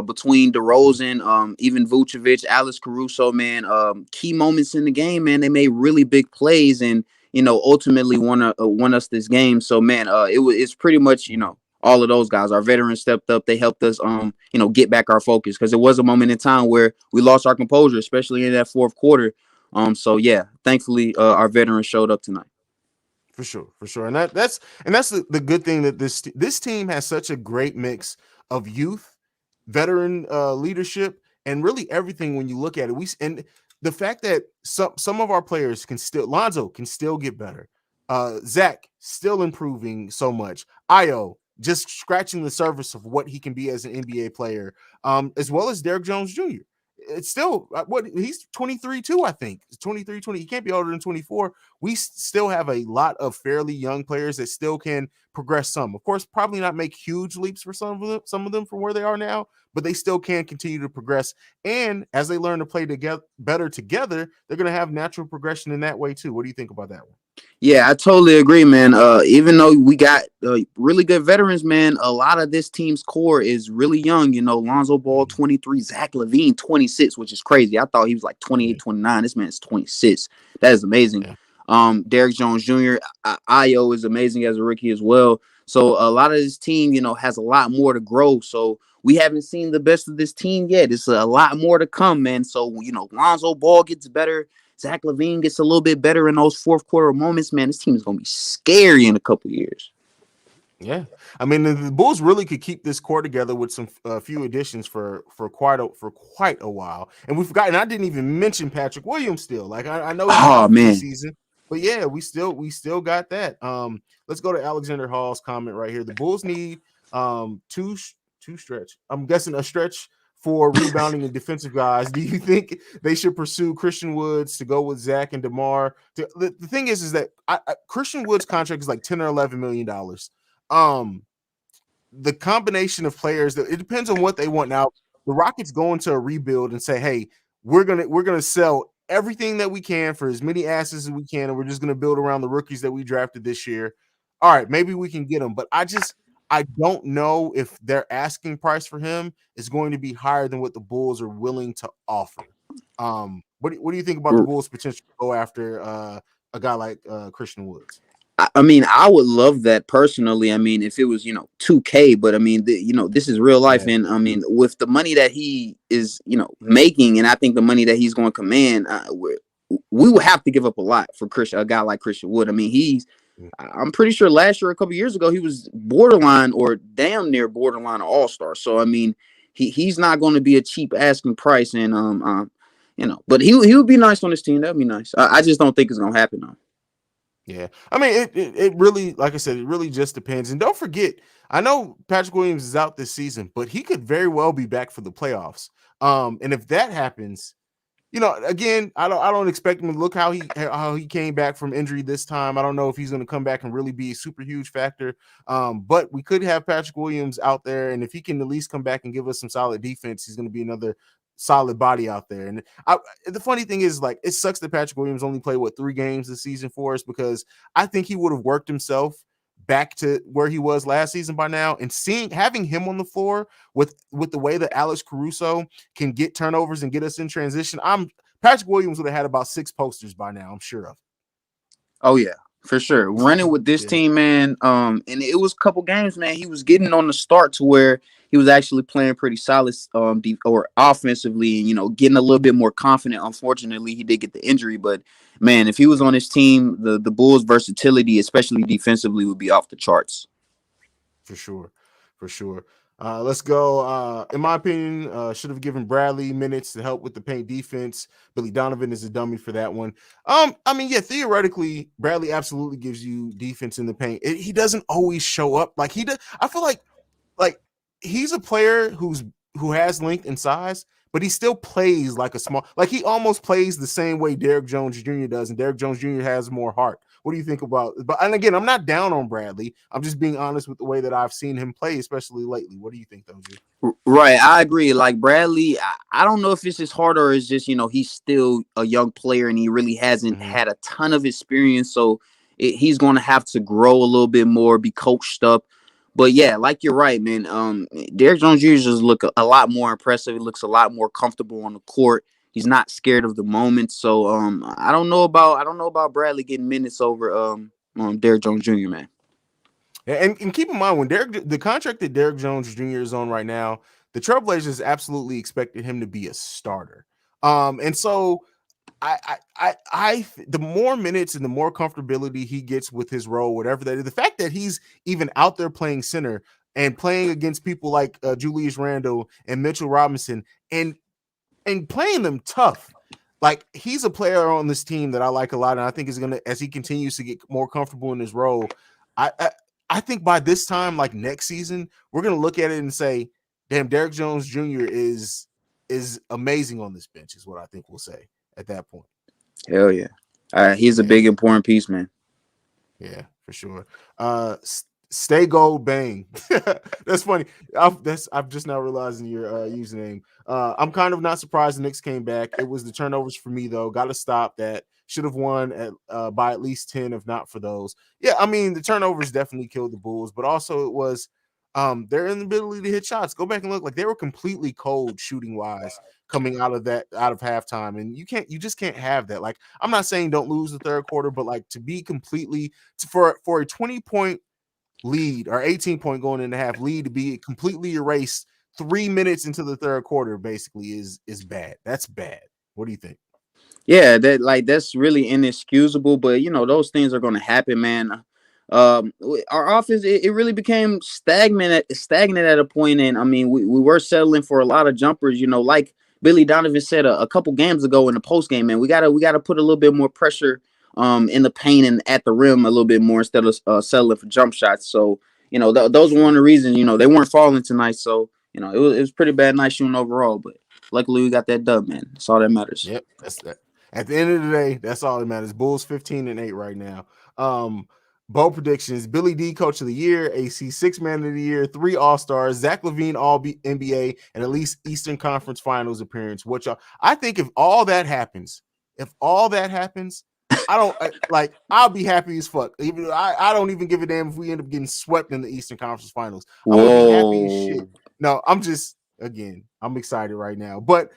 Between DeRozan, even Vucevic, Alize Caruso, man, key moments in the game, man. They made really big plays and ultimately won us this game. So, man, it's pretty much all of those guys. Our veterans stepped up. They helped us get back our focus, because it was a moment in time where we lost our composure, especially in that fourth quarter. So yeah, thankfully our veterans showed up tonight. For sure. And that's the good thing, that this team has such a great mix of youth, veteran leadership, and really everything when you look at it. And the fact that some of our players Lonzo can still get better. Zach still improving so much. Ayo just scratching the surface of what he can be as an NBA player, as well as Derrick Jones Jr. It's still he's 23 too, I think. It's 23, 20. He can't be older than 24. We still have a lot of fairly young players that still can progress some. Of course, probably not make huge leaps for some of them from where they are now, but they still can continue to progress. And as they learn to play better together, they're going to have natural progression in that way too. What do you think about that one? Yeah, I totally agree, man. Even though we got really good veterans, man, a lot of this team's core is really young. Lonzo Ball, 23, Zach LaVine, 26, which is crazy. I thought he was like 28, 29. This man is 26. That is amazing. Yeah. Derrick Jones Jr., Ayo is amazing as a rookie as well. So a lot of this team, has a lot more to grow. So we haven't seen the best of this team yet. It's a lot more to come, man. So, Lonzo Ball gets better. Zach LaVine gets a little bit better in those fourth quarter moments, man. This team is going to be scary in a couple years. Yeah, I mean the Bulls really could keep this core together with some few additions for quite a while. And we forgot, and I didn't even mention Patrick Williams still. Like I know he's Oh out for the man. season, but yeah, we still got that. Let's go to Alexander Hall's comment right here. The Bulls need two stretch. I'm guessing a stretch for rebounding and defensive guys. Do you think they should pursue Christian Woods to go with Zach and DeMar? The thing is that Christian Woods' contract is like $10 or $11 million. um the combination of players that it depends on what they want. Now the Rockets go into a rebuild and say, hey, we're gonna sell everything that we can for as many assets as we can, and we're just gonna build around the rookies that we drafted this year. All right, maybe we can get them, but I don't know if their asking price for him is going to be higher than what the Bulls are willing to offer. What do you think about the Bulls' potential to go after a guy like Christian Woods? I mean, I would love that personally. I mean, if it was, 2K, but I mean, this is real life. Yeah. And I mean, with the money that he is, making, and I think the money that he's going to command, we would have to give up a lot for a guy like Christian Wood. I mean, I'm pretty sure last year, a couple years ago, he was borderline or damn near borderline all-star. So, I mean, he's not going to be a cheap asking price. And, but he would be nice on this team. That'd be nice. I just don't think it's going to happen, though. Yeah, I mean, it really, like I said, it really just depends. And don't forget, I know Patrick Williams is out this season, but he could very well be back for the playoffs. And if that happens, again, I don't expect him to look how he came back from injury this time. I don't know if he's going to come back and really be a super huge factor. But we could have Patrick Williams out there, and if he can at least come back and give us some solid defense, he's going to be another solid body out there. And the funny thing is, like, it sucks that Patrick Williams only played 3 games this season for us, because I think he would have worked himself back to where he was last season by now. And having him on the floor with the way that Alex Caruso can get turnovers and get us in transition, Patrick Williams would have had about 6 posters by now, I'm sure of. Oh yeah, for sure. Running with this team, man. And it was a couple games, man. He was getting on the start to where he was actually playing pretty solid, or offensively, and getting a little bit more confident. Unfortunately, he did get the injury, but man, if he was on his team, the Bulls' versatility, especially defensively, would be off the charts. For sure. Let's go. In my opinion, should have given Bradley minutes to help with the paint defense. Billy Donovan is a dummy for that one. I mean, yeah, theoretically, Bradley absolutely gives you defense in the paint. He doesn't always show up like he does. I feel like he's a player who has length and size, but he still plays like he almost plays the same way Derrick Jones Jr. does, and Derrick Jones Jr. has more heart. What do you think about? But and again, I'm not down on Bradley. I'm just being honest with the way that I've seen him play, especially lately. What do you think, though, G? Right, I agree. Like Bradley, I don't know if it's his heart or it's just he's still a young player and he really hasn't had a ton of experience, so he's going to have to grow a little bit more, be coached up. But yeah, like you're right, man. Derrick Jones Jr. just look a lot more impressive. He looks a lot more comfortable on the court. He's not scared of the moment. So I don't know about Bradley getting minutes over Derrick Jones Jr., man. And keep in mind, when the contract that Derrick Jones Jr. is on right now, the Trailblazers absolutely expected him to be a starter. And so the more minutes and the more comfortability he gets with his role, whatever that is, the fact that he's even out there playing center and playing against people like Julius Randle and Mitchell Robinson and playing them tough. Like, he's a player on this team that I like a lot, and I think is gonna, as he continues to get more comfortable in his role, I think by this time, like next season, we're gonna look at it and say, "Damn, Derrick Jones Jr. is amazing on this bench," is what I think we'll say at that point. Hell yeah. He's a big important piece, man. Yeah, for sure. Stay gold bang. That's funny. I'm just now realizing your username. I'm kind of not surprised the Knicks came back. It was the turnovers for me, though. Got to stop that. Should have won by at least 10, if not for those. Yeah, I mean, the turnovers definitely killed the Bulls, but also it was their inability to hit shots. Go back and look, like they were completely cold shooting wise coming out of halftime, and you just can't have that. Like, I'm not saying don't lose the third quarter, but like to be completely for a 20-point lead or 18-point going into half lead to be completely erased 3 minutes into the third quarter basically is bad. That's bad. What do you think? Yeah, that's really inexcusable, but those things are going to happen, man. Our offense it really became stagnant at a point, and I mean we were settling for a lot of jumpers. Like Billy Donovan said a couple games ago in the post game, man, we gotta put a little bit more pressure in the paint and at the rim a little bit more instead of settling for jump shots. So those are one of the reasons they weren't falling tonight. So it was pretty bad night shooting overall, but luckily we got that dub, man. That's all that matters. Yep, that's that. At the end of the day, that's all that matters. Bulls 15-8 right now. Bold predictions: Billy D, Coach of the Year; AC, Six Man of the Year; 3 All-Stars; Zach LaVine, All NBA, and at least Eastern Conference Finals appearance. What y'all? I think if all that happens, I'll be happy as fuck. Even I don't even give a damn if we end up getting swept in the Eastern Conference Finals. I'm gonna be happy as shit. No, I'm excited right now. But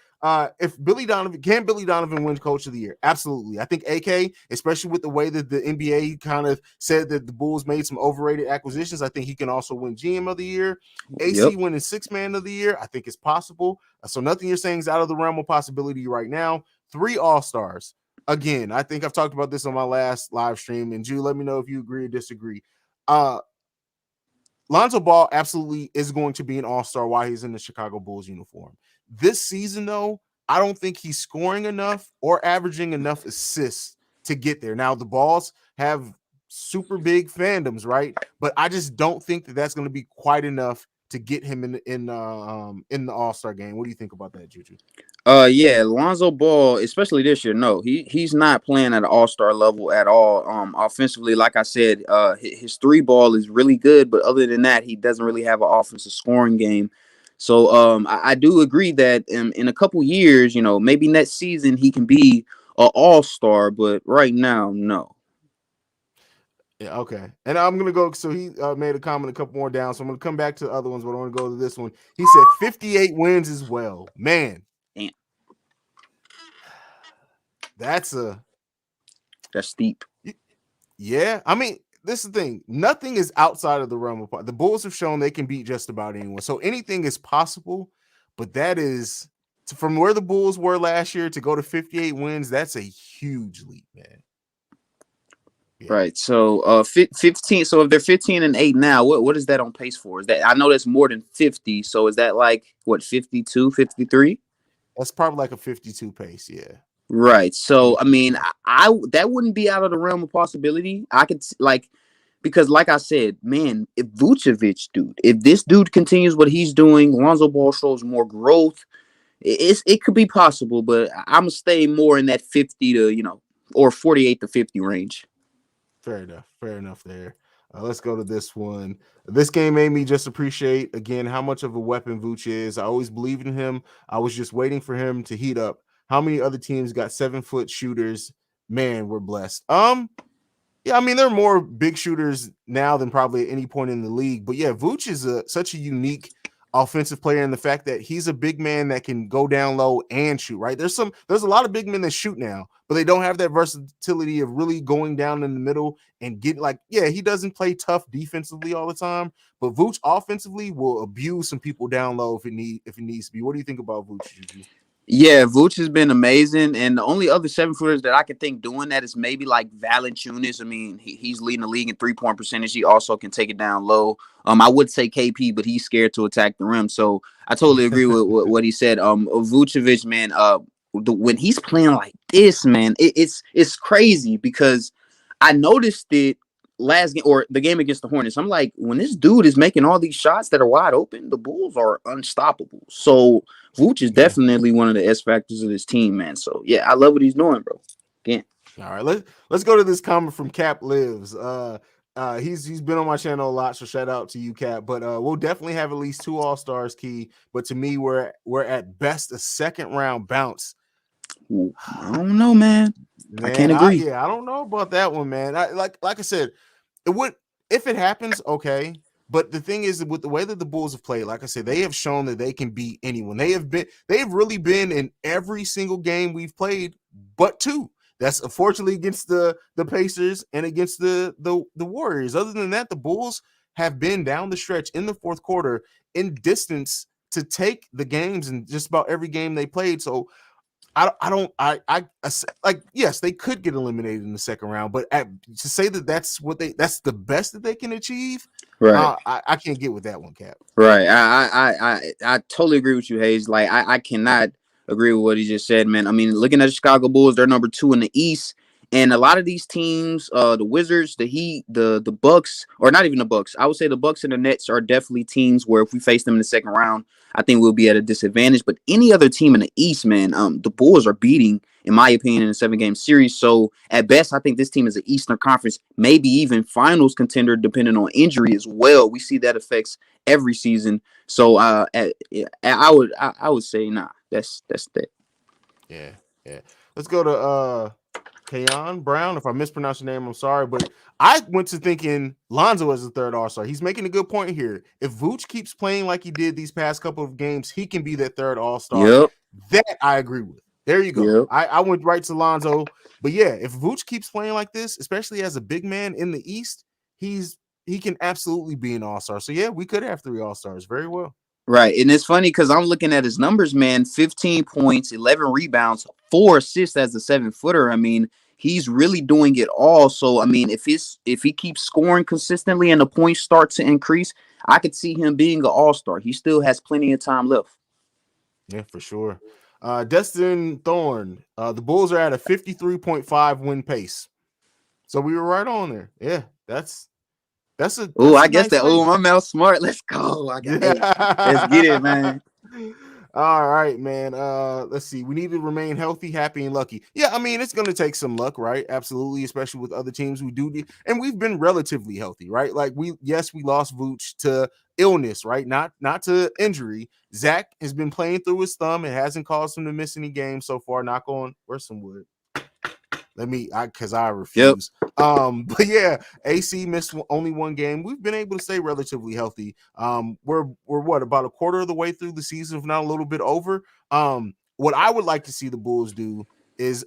if Billy Donovan win Coach of the Year? Absolutely. I think AK, especially with the way that the NBA kind of said that the Bulls made some overrated acquisitions, I think he can also win GM of the Year. AC winning Six Man of the Year, I think it's possible. So nothing you're saying is out of the realm of possibility right now. 3 All-Stars. Again, I think I've talked about this on my last live stream, and Ju, let me know if you agree or disagree. Lonzo Ball absolutely is going to be an all-star while he's in the Chicago Bulls uniform. This season, though, I don't think he's scoring enough or averaging enough assists to get there. Now, the Bulls have super big fandoms, right? But I just don't think that that's going to be quite enough to get him in the All-Star game. What do you think about that, Juju? Yeah, Lonzo Ball, especially this year, no, he's not playing at an all-star level at all. Offensively, like I said, his 3 ball is really good, but other than that, he doesn't really have an offensive scoring game. So I do agree that in a couple years, maybe next season he can be an all-star, but right now, no. Yeah, okay. And I'm going to go. So he made a comment a couple more down. So I'm going to come back to the other ones, but I want to go to this one. He said 58 wins as well. Man. Damn. That's steep. Yeah. I mean, this is the thing. Nothing is outside of the realm of the Bulls have shown they can beat just about anyone. So anything is possible, but that is from where the Bulls were last year to go to 58 wins. That's a huge leap, man. Yeah. Right. So 15. So if they're 15-8 now, what is that on pace for? Is that, I know that's more than 50. So is that like what, 52, 53? That's probably like a 52 pace. Yeah. Right. So I mean, I that wouldn't be out of the realm of possibility. I could because like I said, man, if Vucevic, if this dude continues what he's doing, Lonzo Ball shows more growth, it could be possible, but I'm gonna stay more in that 50 to or 48 to 50 range. Fair enough there. Let's go to this one. This game made me just appreciate again how much of a weapon Vooch is. I always believed in him. I was just waiting for him to heat up. How many other teams got 7-foot shooters? Man, we're blessed. Yeah, I mean, there are more big shooters now than probably at any point in the league. But yeah, Vooch is such a unique offensive player in the fact that he's a big man that can go down low and shoot, right? There's a lot of big men that shoot now, but they don't have that versatility of really going down in the middle and getting he doesn't play tough defensively all the time, but Vooch offensively will abuse some people down low if it needs to be. What do you think about Vooch, Juju? Yeah, Vooch has been amazing, and the only other 7-footers that I can think doing that is maybe like Valanciunas. I mean, he's leading the league in 3-point percentage. He also can take it down low. I would say KP, but he's scared to attack the rim. So I totally agree with what he said. Vucevic, man, when he's playing like this, man, it's crazy because I noticed it last game or the game against the Hornets. I'm like, when this dude is making all these shots that are wide open, the Bulls are unstoppable. So Vooch is definitely one of the S factors of this team, man. So yeah, I love what he's doing, bro. Again. All right, let's go to this comment from Cap Lives. He's been on my channel a lot, so shout out to you, Cap. But we'll definitely have at least 2 All-Stars, Key. But to me, we're at best a second round bounce. Ooh, I don't know, man. I can't agree. I don't know about that one, man. Like I said, it would if it happens, okay. But the thing is, with the way that the Bulls have played, like I said, they have shown that they can beat anyone. They've really been in every single game we've played, but 2. That's unfortunately against the Pacers and against the Warriors. Other than that, the Bulls have been down the stretch in the fourth quarter in distance to take the games in just about every game they played. So like, yes, they could get eliminated in the second round, but to say that that's the best that they can achieve, Right. I can't get with that one, Cap. Right. I totally agree with you, Haize. Like I cannot agree with what he just said, man. I mean, looking at the Chicago Bulls, they're number 2 in the East. And a lot of these teams, the Wizards, the Heat, the Bucks, or not even the Bucks, I would say the Bucks and the Nets are definitely teams where if we face them in the second round, I think we'll be at a disadvantage. But any other team in the East, man, the Bulls are beating, in my opinion, in a 7-game series. So at best, I think this team is an Eastern Conference, maybe even Finals contender, depending on injury as well. We see that affects every season. So I would say nah. That's that. Yeah. Let's go to Kayon Brown. If I mispronounce your name, I'm sorry, but I went to thinking Lonzo as a third All-Star. He's making a good point here. If Vooch keeps playing like he did these past couple of games, he can be that third All-Star. Yep. That I agree with. There you go. Yep. I went right to Lonzo. But yeah, if Vooch keeps playing like this, especially as a big man in the East, he can absolutely be an All-Star. So yeah, we could have 3 All-Stars very well. Right. And it's funny because I'm looking at his numbers, man. 15 points, 11 rebounds, 4 assists as a 7-footer. I mean, he's really doing it all. So I mean, if he keeps scoring consistently and the points start to increase, I could see him being an All-Star. He still has plenty of time left. Yeah, for sure. Destin Thorne, the Bulls are at a 53.5 win pace. So we were right on there. Yeah, that's I guess nice that. Oh, my mouth smart. Let's go. Let's get it, man. All right, man. Let's see. We need to remain healthy, happy, and lucky. Yeah, I mean, it's gonna take some luck, right? Absolutely, especially with other teams. And we've been relatively healthy, right? Like we lost Vooch to illness, right? Not to injury. Zach has been playing through his thumb. It hasn't caused him to miss any games so far. Knock on. Where's some wood? Because I refuse. Yep. But yeah, AC missed only 1 game. We've been able to stay relatively healthy. We're what, about a quarter of the way through the season, if not a little bit over. What I would like to see the Bulls do is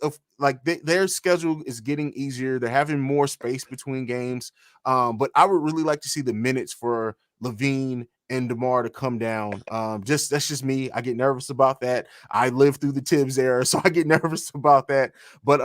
their schedule is getting easier. They're having more space between games. But I would really like to see the minutes for LaVine and DeMar to come down. That's just me. I get nervous about that. I lived through the Tibbs era, so I get nervous about that. But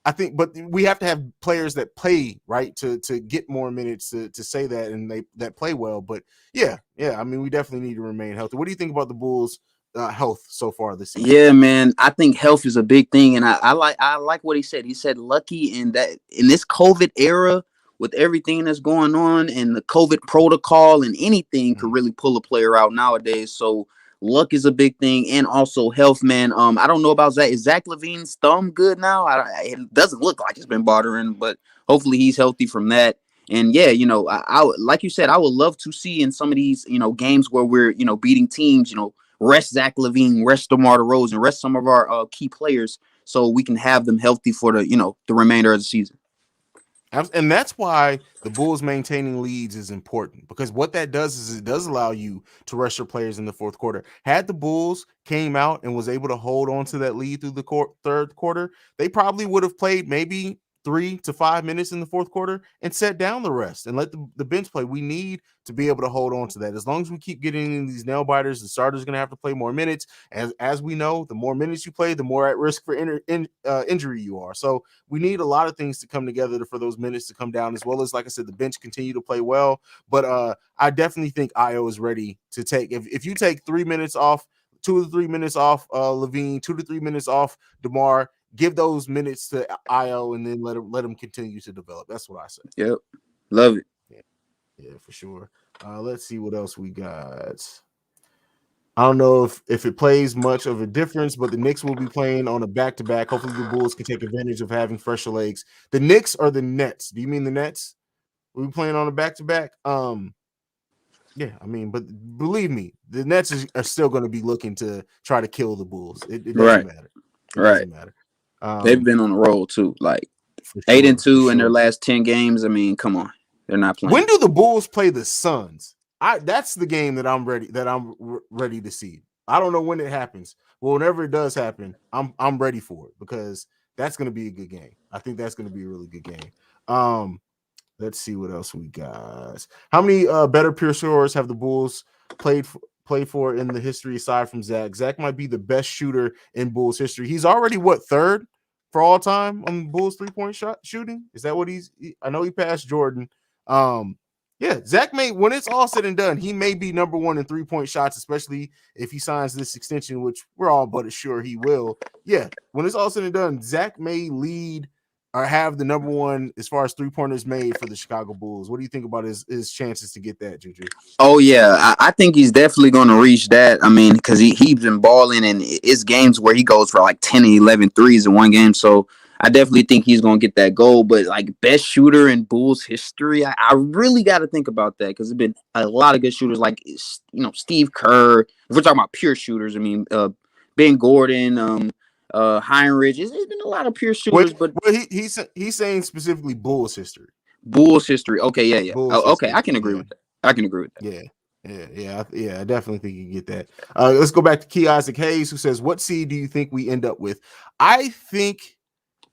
I think, but we have to have players that play right to get more minutes to say that, and that play well. But yeah. I mean, we definitely need to remain healthy. What do you think about the Bulls' health so far this season? Yeah, man. I think health is a big thing, and I like what he said. He said lucky in that in this COVID era, with everything that's going on and the COVID protocol, and anything could really pull a player out nowadays. So luck is a big thing, and also health, man. I don't know about Zach. Is Zach LaVine's thumb good now? It doesn't look like it's been bothering, but hopefully he's healthy from that. And yeah, I like you said, I would love to see in some of these, games where we're, beating teams, rest Zach LaVine, rest DeMar DeRozan, rest some of our key players, so we can have them healthy for the remainder of the season. And that's why the Bulls maintaining leads is important, because what that does is it does allow you to rest your players in the fourth quarter. Had the Bulls came out and was able to hold on to that lead through the third quarter, they probably would have played maybe 3 to 5 minutes in the fourth quarter and set down the rest and let the bench play. We need to be able to hold on to that. As long as we keep getting in these nail biters, the starter's going to have to play more minutes. As we know, the more minutes you play, the more at risk for injury you are. So we need a lot of things to come together for those minutes to come down, as well as, like I said, the bench continue to play well. But I definitely think Io is ready to take. If you take 3 minutes off, 2 to 3 minutes off LaVine, 2 to 3 minutes off DeMar, give those minutes to Io, and then let him continue to develop. That's what I say. Yep, love it. Yeah, for sure. Let's see what else we got. I don't know if it plays much of a difference, but the Knicks will be playing on a back-to-back. Hopefully the Bulls can take advantage of having fresher legs. The Knicks or the Nets? Do you mean the Nets? We'll be playing on a back-to-back? Yeah, I mean, but believe me, the Nets are still going to be looking to try to kill the Bulls. It doesn't matter. It doesn't matter. They've been on the roll too, like 8-2 in their last 10 games. I mean, come on, they're not playing. When do the Bulls play the Suns? That's the game that I'm ready to see. I don't know when it happens. Well, whenever it does happen, I'm ready for it, because that's going to be a good game. I think that's going to be a really good game. Let's see what else we got. How many better pure scorers have the Bulls played play for in the history aside from Zach. Zach might be the best shooter in Bulls history. He's already third for all time on Bulls 3-point shot shooting. Is that what I know he passed Jordan. Yeah, Zach may, when it's all said and done, he may be number one in 3-point shots, especially if he signs this extension, which we're all but sure he will. Yeah, when it's all said and done, Zach may lead or have the number one as far as 3-pointers made for the Chicago Bulls. What do you think about his chances to get that, Juju? Oh yeah, I think he's definitely going to reach that. I mean, because he's been balling, and it's games where he goes for like 10 and 11 threes in one game. So I definitely think he's going to get that goal. But like best shooter in Bulls history, I really got to think about that, because there's been a lot of good shooters, like Steve Kerr. If we're talking about pure shooters, I mean Ben Gordon, Heinrich. There's been a lot of pure shooters, but he's saying specifically Bulls history. Bulls history. Okay, yeah. Okay, history. I can agree with that. I definitely think you get that. Let's go back to Key Isaac Haize, who says, what seed do you think we end up with? I think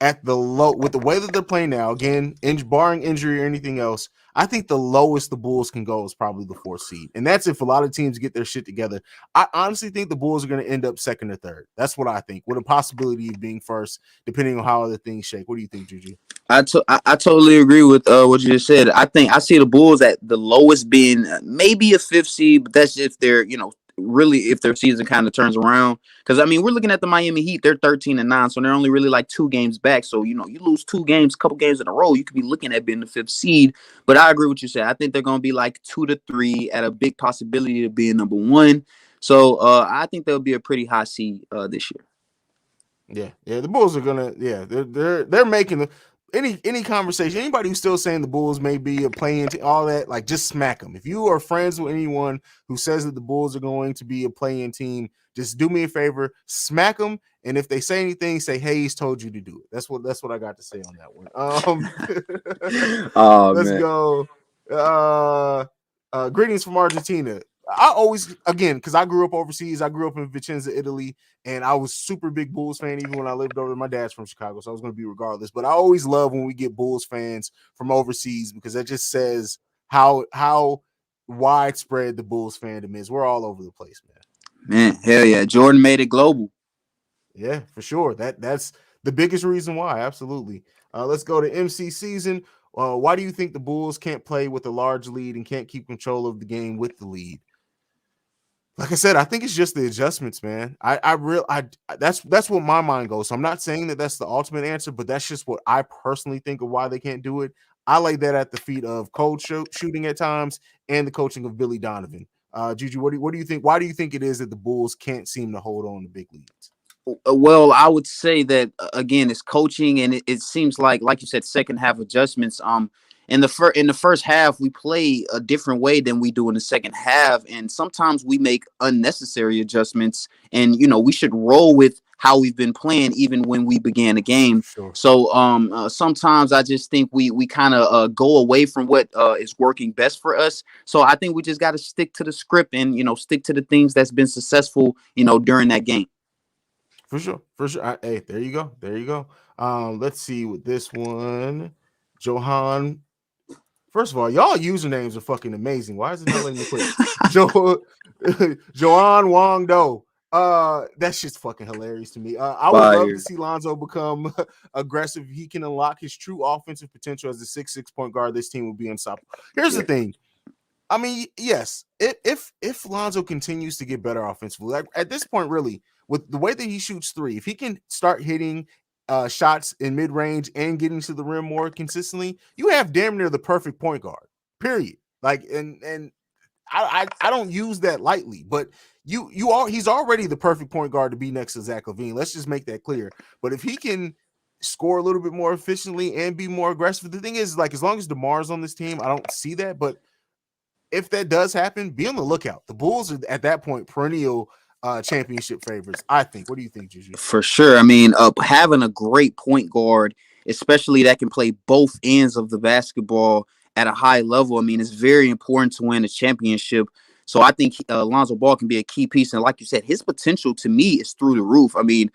at the low, with the way that they're playing now, again, barring injury or anything else, I think the lowest the Bulls can go is probably the 4th seed. And that's if a lot of teams get their shit together. I honestly think the Bulls are going to end up 2nd or 3rd. That's what I think, with a possibility of being 1st, depending on how other things shake. What do you think, Juju? I totally agree with what you just said. I think I see the Bulls at the lowest being maybe a 5th seed, but that's if they're, really if their season kind of turns around. Because I mean, we're looking at the Miami Heat; they're 13-9, so they're only really like 2 games back. So you lose 2 games, couple games in a row, you could be looking at being the 5th seed. But I agree with what you said. I think they're going to be like 2 to 3 at a big possibility of being number 1. So I think they'll be a pretty high seed this year. Yeah, the Bulls are gonna. Yeah, they're making the. Any conversation, anybody who's still saying the Bulls may be a play-in team, all that, like, just smack them. If you are friends with anyone who says that the Bulls are going to be a play-in team, just do me a favor, smack them. And if they say anything, say, Haize told you to do it. That's what I got to say on that one. Let's go. Greetings from Argentina. I always, again, because I grew up overseas, I grew up in Vicenza, Italy, and I was super big Bulls fan even when I lived over. My dad's from Chicago, so I was going to be regardless. But I always love when we get Bulls fans from overseas, because that just says how widespread the Bulls fandom is. We're all over the place, man. Man, hell yeah. Jordan made it global. Yeah, for sure. That's the biggest reason why. Absolutely. Let's go to MC Season. Why do you think the Bulls can't play with a large lead and can't keep control of the game with the lead? Like I said, I think it's just the adjustments, man. That's what my mind goes. So I'm not saying that that's the ultimate answer, but that's just what I personally think of why they can't do it. I lay that at the feet of cold shooting at times and the coaching of Billy Donovan. Juju, what do you think? Why do you think it is that the Bulls can't seem to hold on to big leads? Well, I would say that again, it's coaching, and it seems like you said, second half adjustments. In the first half, we play a different way than we do in the second half, and sometimes we make unnecessary adjustments. And we should roll with how we've been playing even when we began the game. Sure. So sometimes I just think we kind of go away from what is working best for us. So I think we just got to stick to the script and stick to the things that's been successful during that game. For sure. Hey, there you go. Let's see with this one, Johan. First of all, y'all usernames are fucking amazing. Why is it not letting me quit? Joanne Wong Do. That shit's fucking hilarious to me. I would love to see Lonzo become aggressive. If he can unlock his true offensive potential as a 6'6" point guard, this team will be unstoppable. Here's the thing. I mean, yes, if Lonzo continues to get better offensively, like at this point, really, with the way that he shoots 3, if he can start hitting shots in mid-range and getting to the rim more consistently, you have damn near the perfect point guard, period. Like, and I don't use that lightly, but he's already the perfect point guard to be next to Zach LaVine. Let's just make that clear. But if he can score a little bit more efficiently and be more aggressive, the thing is, like, as long as DeMar's on this team, I don't see that. But if that does happen, be on the lookout. The Bulls are at that point perennial championship favorites, I think. What do you think, Juju? For sure. I mean, having a great point guard, especially that can play both ends of the basketball at a high level, I mean, it's very important to win a championship. So I think Lonzo Ball can be a key piece. And like you said, his potential to me is through the roof. I mean,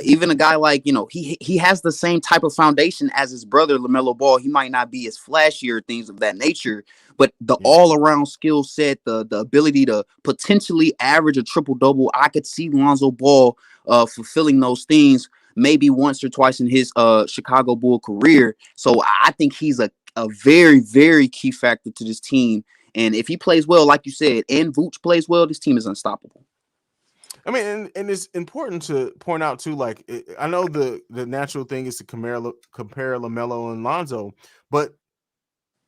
even a guy like, he has the same type of foundation as his brother, LaMelo Ball. He might not be as flashy or things of that nature, but the all around skill set, the ability to potentially average a triple double, I could see Lonzo Ball fulfilling those things maybe once or twice in his Chicago Bull career. So I think he's a very, very key factor to this team. And if he plays well, like you said, and Vooch plays well, this team is unstoppable. I mean, and it's important to point out too. Like, I know the natural thing is to compare LaMelo and Lonzo, but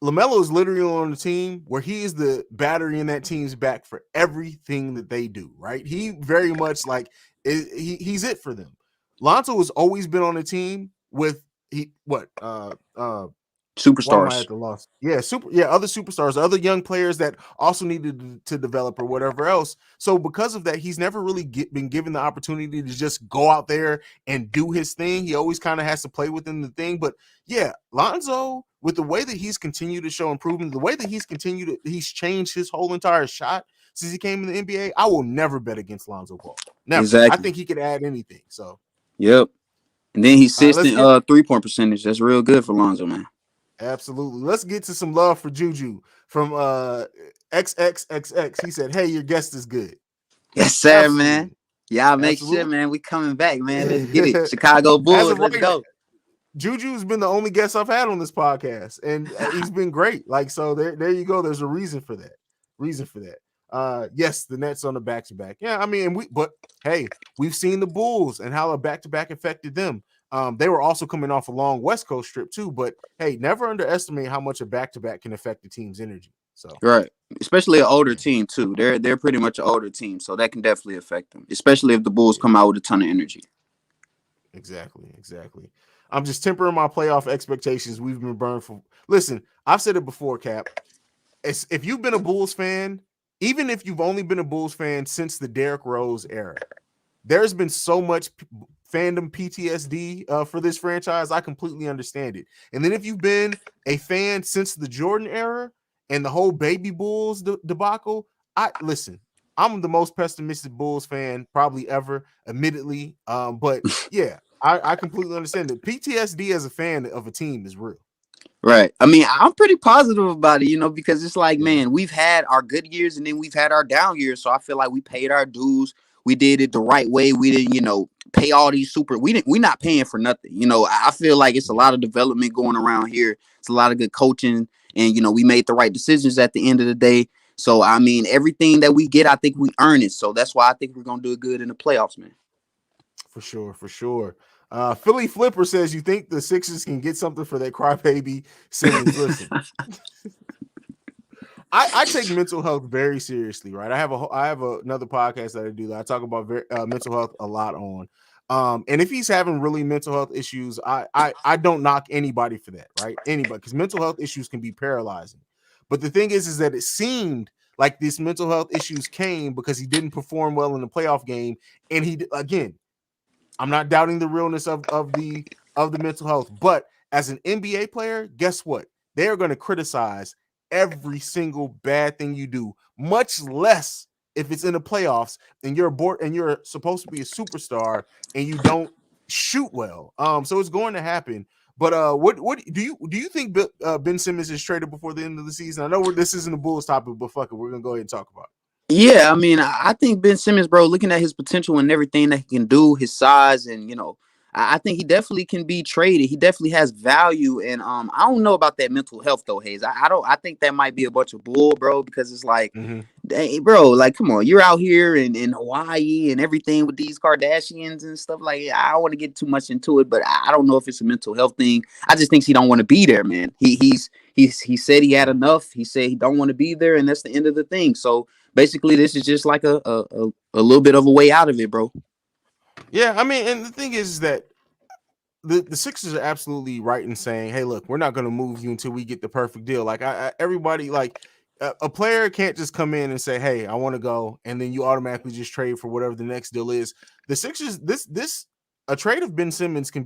LaMelo is literally on the team where he is the battery in that team's back for everything that they do. Right? He very much like he's it for them. Lonzo has always been on the team with why am I Superstars. at the loss? Yeah, other superstars, other young players that also needed to develop or whatever else. So because of that, he's never really been given the opportunity to just go out there and do his thing. He always kind of has to play within the thing. But yeah, Lonzo, with the way that he's continued to show improvement, the way that he's changed his whole entire shot since he came in the NBA, I will never bet against Lonzo Ball. Never. Exactly. I think he could add anything. So yep. And then he's let's assistant 3-point percentage. That's real good for Lonzo, man. Absolutely. Let's get to some love for Juju from XXXX. He said, "Hey, your guest is good." Yes, sir, Absolutely. Man. Y'all make sure, man. We coming back, man. Let's get it. Chicago Bulls. Let's go. Juju's been the only guest I've had on this podcast, and he's been great. Like, so there you go. There's a reason for that. Yes, the Nets on the back-to-back. Yeah, I mean, but hey, we've seen the Bulls and how a back-to-back affected them. They were also coming off a long West Coast trip too, but hey, never underestimate how much a back-to-back can affect the team's energy. So right, especially an older team too. They're pretty much an older team, so that can definitely affect them, especially if the Bulls come out with a ton of energy. Exactly. I'm just tempering my playoff expectations. We've been burned for. Listen, I've said it before, Cap. If you've been a Bulls fan, even if you've only been a Bulls fan since the Derrick Rose era, there's been so much fandom PTSD for this franchise. I completely understand it. And then if you've been a fan since the Jordan era and the whole Baby Bulls debacle, listen. I'm the most pessimistic Bulls fan probably ever, admittedly. But yeah, I completely understand that PTSD as a fan of a team is real. Right. I mean, I'm pretty positive about it, because it's like, man, we've had our good years and then we've had our down years. So I feel like we paid our dues. We did it the right way. We didn't, pay all these we're not paying for nothing. I feel like it's a lot of development going around here. It's a lot of good coaching and, we made the right decisions at the end of the day. So, I mean, everything that we get, I think we earn it. So that's why I think we're going to do good in the playoffs, man. For sure. Philly Flipper says, you think the Sixers can get something for that crybaby Simmons? Listen, I take mental health very seriously, right? I have another podcast that I do that I talk about mental health a lot on. And if he's having really mental health issues, I don't knock anybody for that, right? Anybody, because mental health issues can be paralyzing. But the thing is that it seemed like these mental health issues came because he didn't perform well in the playoff game, and I'm not doubting the realness of the mental health, but as an NBA player, guess what? They are going to criticize every single bad thing you do, much less if it's in the playoffs and you're supposed to be a superstar and you don't shoot well. So it's going to happen. But what do you think Ben Simmons is traded before the end of the season? I know this isn't a Bulls topic, but fuck it, we're gonna go ahead and talk about it. Yeah, I mean, I think Ben Simmons, bro, looking at his potential and everything that he can do, his size, and I think he definitely can be traded. He definitely has value, and I don't know about that mental health though, Haize. I don't. I think that might be a bunch of bull, bro, because it's like, hey, bro, like, come on, you're out here in Hawaii and everything with these Kardashians and stuff. Like, I don't want to get too much into it, but I don't know if it's a mental health thing. I just think he don't want to be there, man. He said he had enough. He said he don't want to be there, and that's the end of the thing. So basically, this is just like a little bit of a way out of it, bro. Yeah, I mean, and the thing is that the Sixers are absolutely right in saying, "Hey, look, we're not going to move you until we get the perfect deal." Like, everybody, like a player can't just come in and say, "Hey, I want to go," and then you automatically just trade for whatever the next deal is. The Sixers, a trade of Ben Simmons can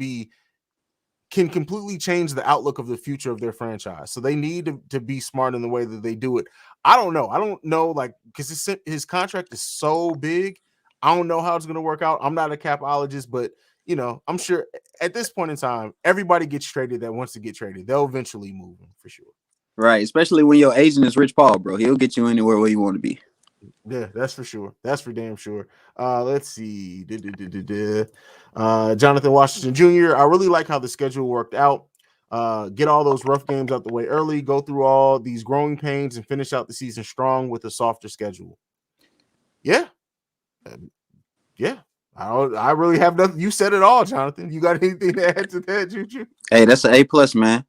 completely change the outlook of the future of their franchise. So they need to be smart in the way that they do it. I don't know, like, because his contract is so big. I don't know how it's going to work out. I'm not a capologist, but I'm sure at this point in time, everybody gets traded that wants to get traded. They'll eventually move him for sure. Right, especially when your agent is Rich Paul, bro. He'll get you anywhere where you want to be. Yeah, that's for sure. That's for damn sure. Let's see. Jonathan Washington Jr. I really like how the schedule worked out. Get all those rough games out the way early, go through all these growing pains, and finish out the season strong with a softer schedule. Yeah. Yeah. I really have nothing. You said it all, Jonathan. You got anything to add to that, Juju? Hey, that's an A+, man.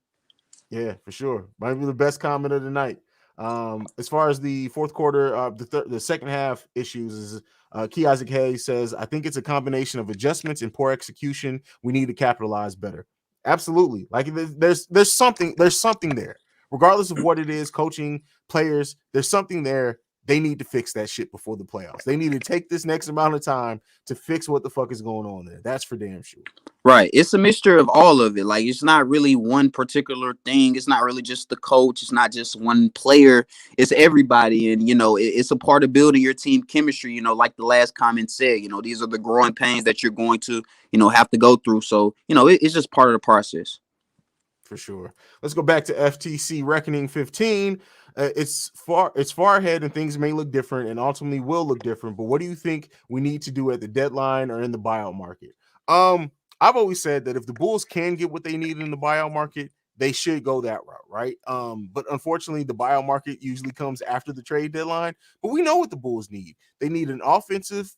Yeah, for sure. Might be the best comment of the night. As far as the fourth quarter, the second half issues is Key Isaac Hayes says, I think it's a combination of adjustments and poor execution. We need to capitalize better. Absolutely. Like there's something there. Regardless of what it is, coaching, players, there's something there. They need to fix that shit before the playoffs. They need to take this next amount of time to fix what the fuck is going on there. That's for damn sure. Right. It's a mixture of all of it. Like, it's not really one particular thing. It's not really just the coach. It's not just one player. It's everybody. And, it's a part of building your team chemistry, like the last comment said, these are the growing pains that you're going to, have to go through. So, it's just part of the process. For sure. Let's go back to FTC Reckoning 15. It's far ahead and things may look different and ultimately will look different. But what do you think we need to do at the deadline or in the buyout market? I've always said that if the Bulls can get what they need in the buyout market, they should go that route, right? But unfortunately, the buyout market usually comes after the trade deadline. But we know what the Bulls need. They need an offensive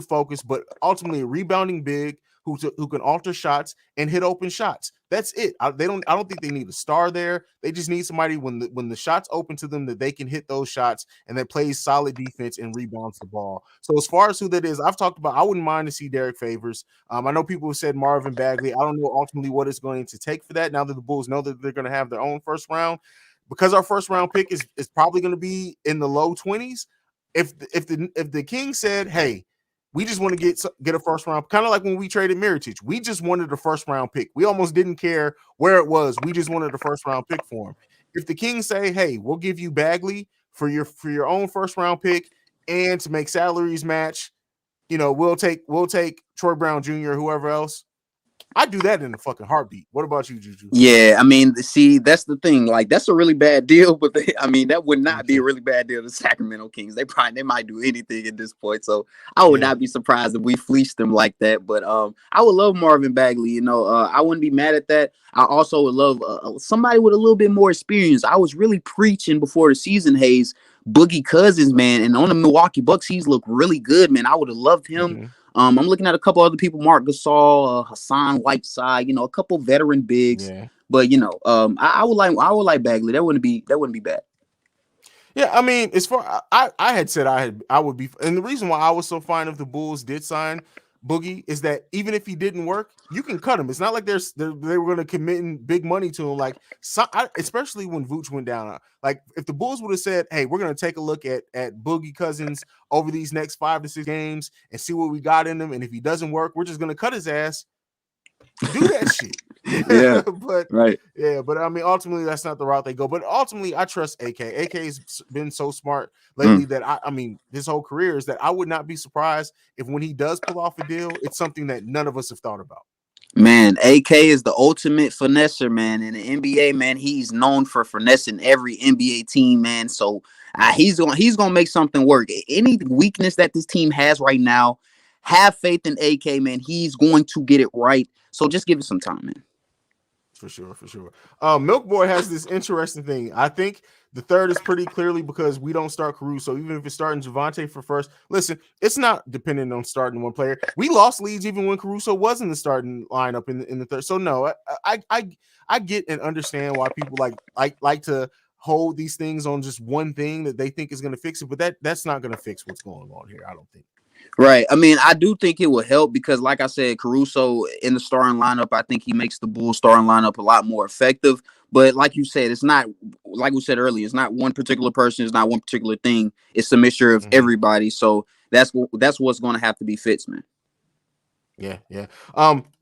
focus, but ultimately a rebounding big who can alter shots and hit open shots. That's it. I don't think they need a star there. They just need somebody when the shots open to them that they can hit those shots and that plays solid defense and rebounds the ball. So as far as who that is, I've talked about. I wouldn't mind to see Derek Favors. I know people have said Marvin Bagley. I don't know ultimately what it's going to take for that. Now that the Bulls know that they're going to have their own first round, because our first round pick is probably going to be in the low 20s. If the Kings said, hey, we just want to get a first round, kind of like when we traded Mirotic. We just wanted a first round pick. We almost didn't care where it was. We just wanted a first round pick for him. If the Kings say, hey, we'll give you Bagley for your own first round pick and to make salaries match, we'll take Troy Brown Jr. or whoever else. I'd do that in a fucking heartbeat. What about you, Juju? Yeah, I mean, see, that's the thing. Like, that's a really bad deal, but that would not be a really bad deal to Sacramento Kings. They might do anything at this point. So I would not be surprised if we fleeced them like that. But I would love Marvin Bagley. I wouldn't be mad at that. I also would love somebody with a little bit more experience. I was really preaching before the season, Haize, Boogie Cousins, man, and on the Milwaukee Bucks, he's looked really good, man. I would have loved him. Mm-hmm. I'm looking at a couple other people, Mark Gasol, Hassan Whiteside, a couple veteran bigs. Yeah. But I would like Bagley. That wouldn't be bad. Yeah, I mean, as far I had said I would be, and the reason why I was so fine if the Bulls did sign Boogie is that even if he didn't work, you can cut him. It's not like they were going to commit big money to him. Like, especially when Vooch went down. Like, if the Bulls would have said, "Hey, we're going to take a look at Boogie Cousins over these next 5 to 6 games and see what we got in him, and if he doesn't work, we're just going to cut his ass." Do that shit. Yeah, but right. Yeah, but I mean, ultimately, that's not the route they go. But ultimately, I trust AK. AK has been so smart lately that I mean, his whole career is that I would not be surprised if when he does pull off a deal, it's something that none of us have thought about. Man, AK is the ultimate finesser, man. In the NBA, man, he's known for finessing every NBA team, man. So he's gonna make something work. Any weakness that this team has right now, have faith in AK, man. He's going to get it right. So just give it some time, man. For sure. Milk Boy has this interesting thing. I think the third is pretty clearly because we don't start Caruso, even if it's starting Javonte for first. Listen, it's not dependent on starting one player. We lost leads even when Caruso was in the starting lineup in the third. So no, I get and understand why people like to hold these things on just one thing that they think is going to fix it, but that's not going to fix what's going on here. I don't think. Right. I mean, I do think it will help because, like I said, Caruso in the starting lineup, I think he makes the Bulls starting lineup a lot more effective. But like you said, it's not, like we said earlier, it's not one particular person. It's not one particular thing. It's a mixture of everybody. So that's what's going to have to be fixed, man. Yeah.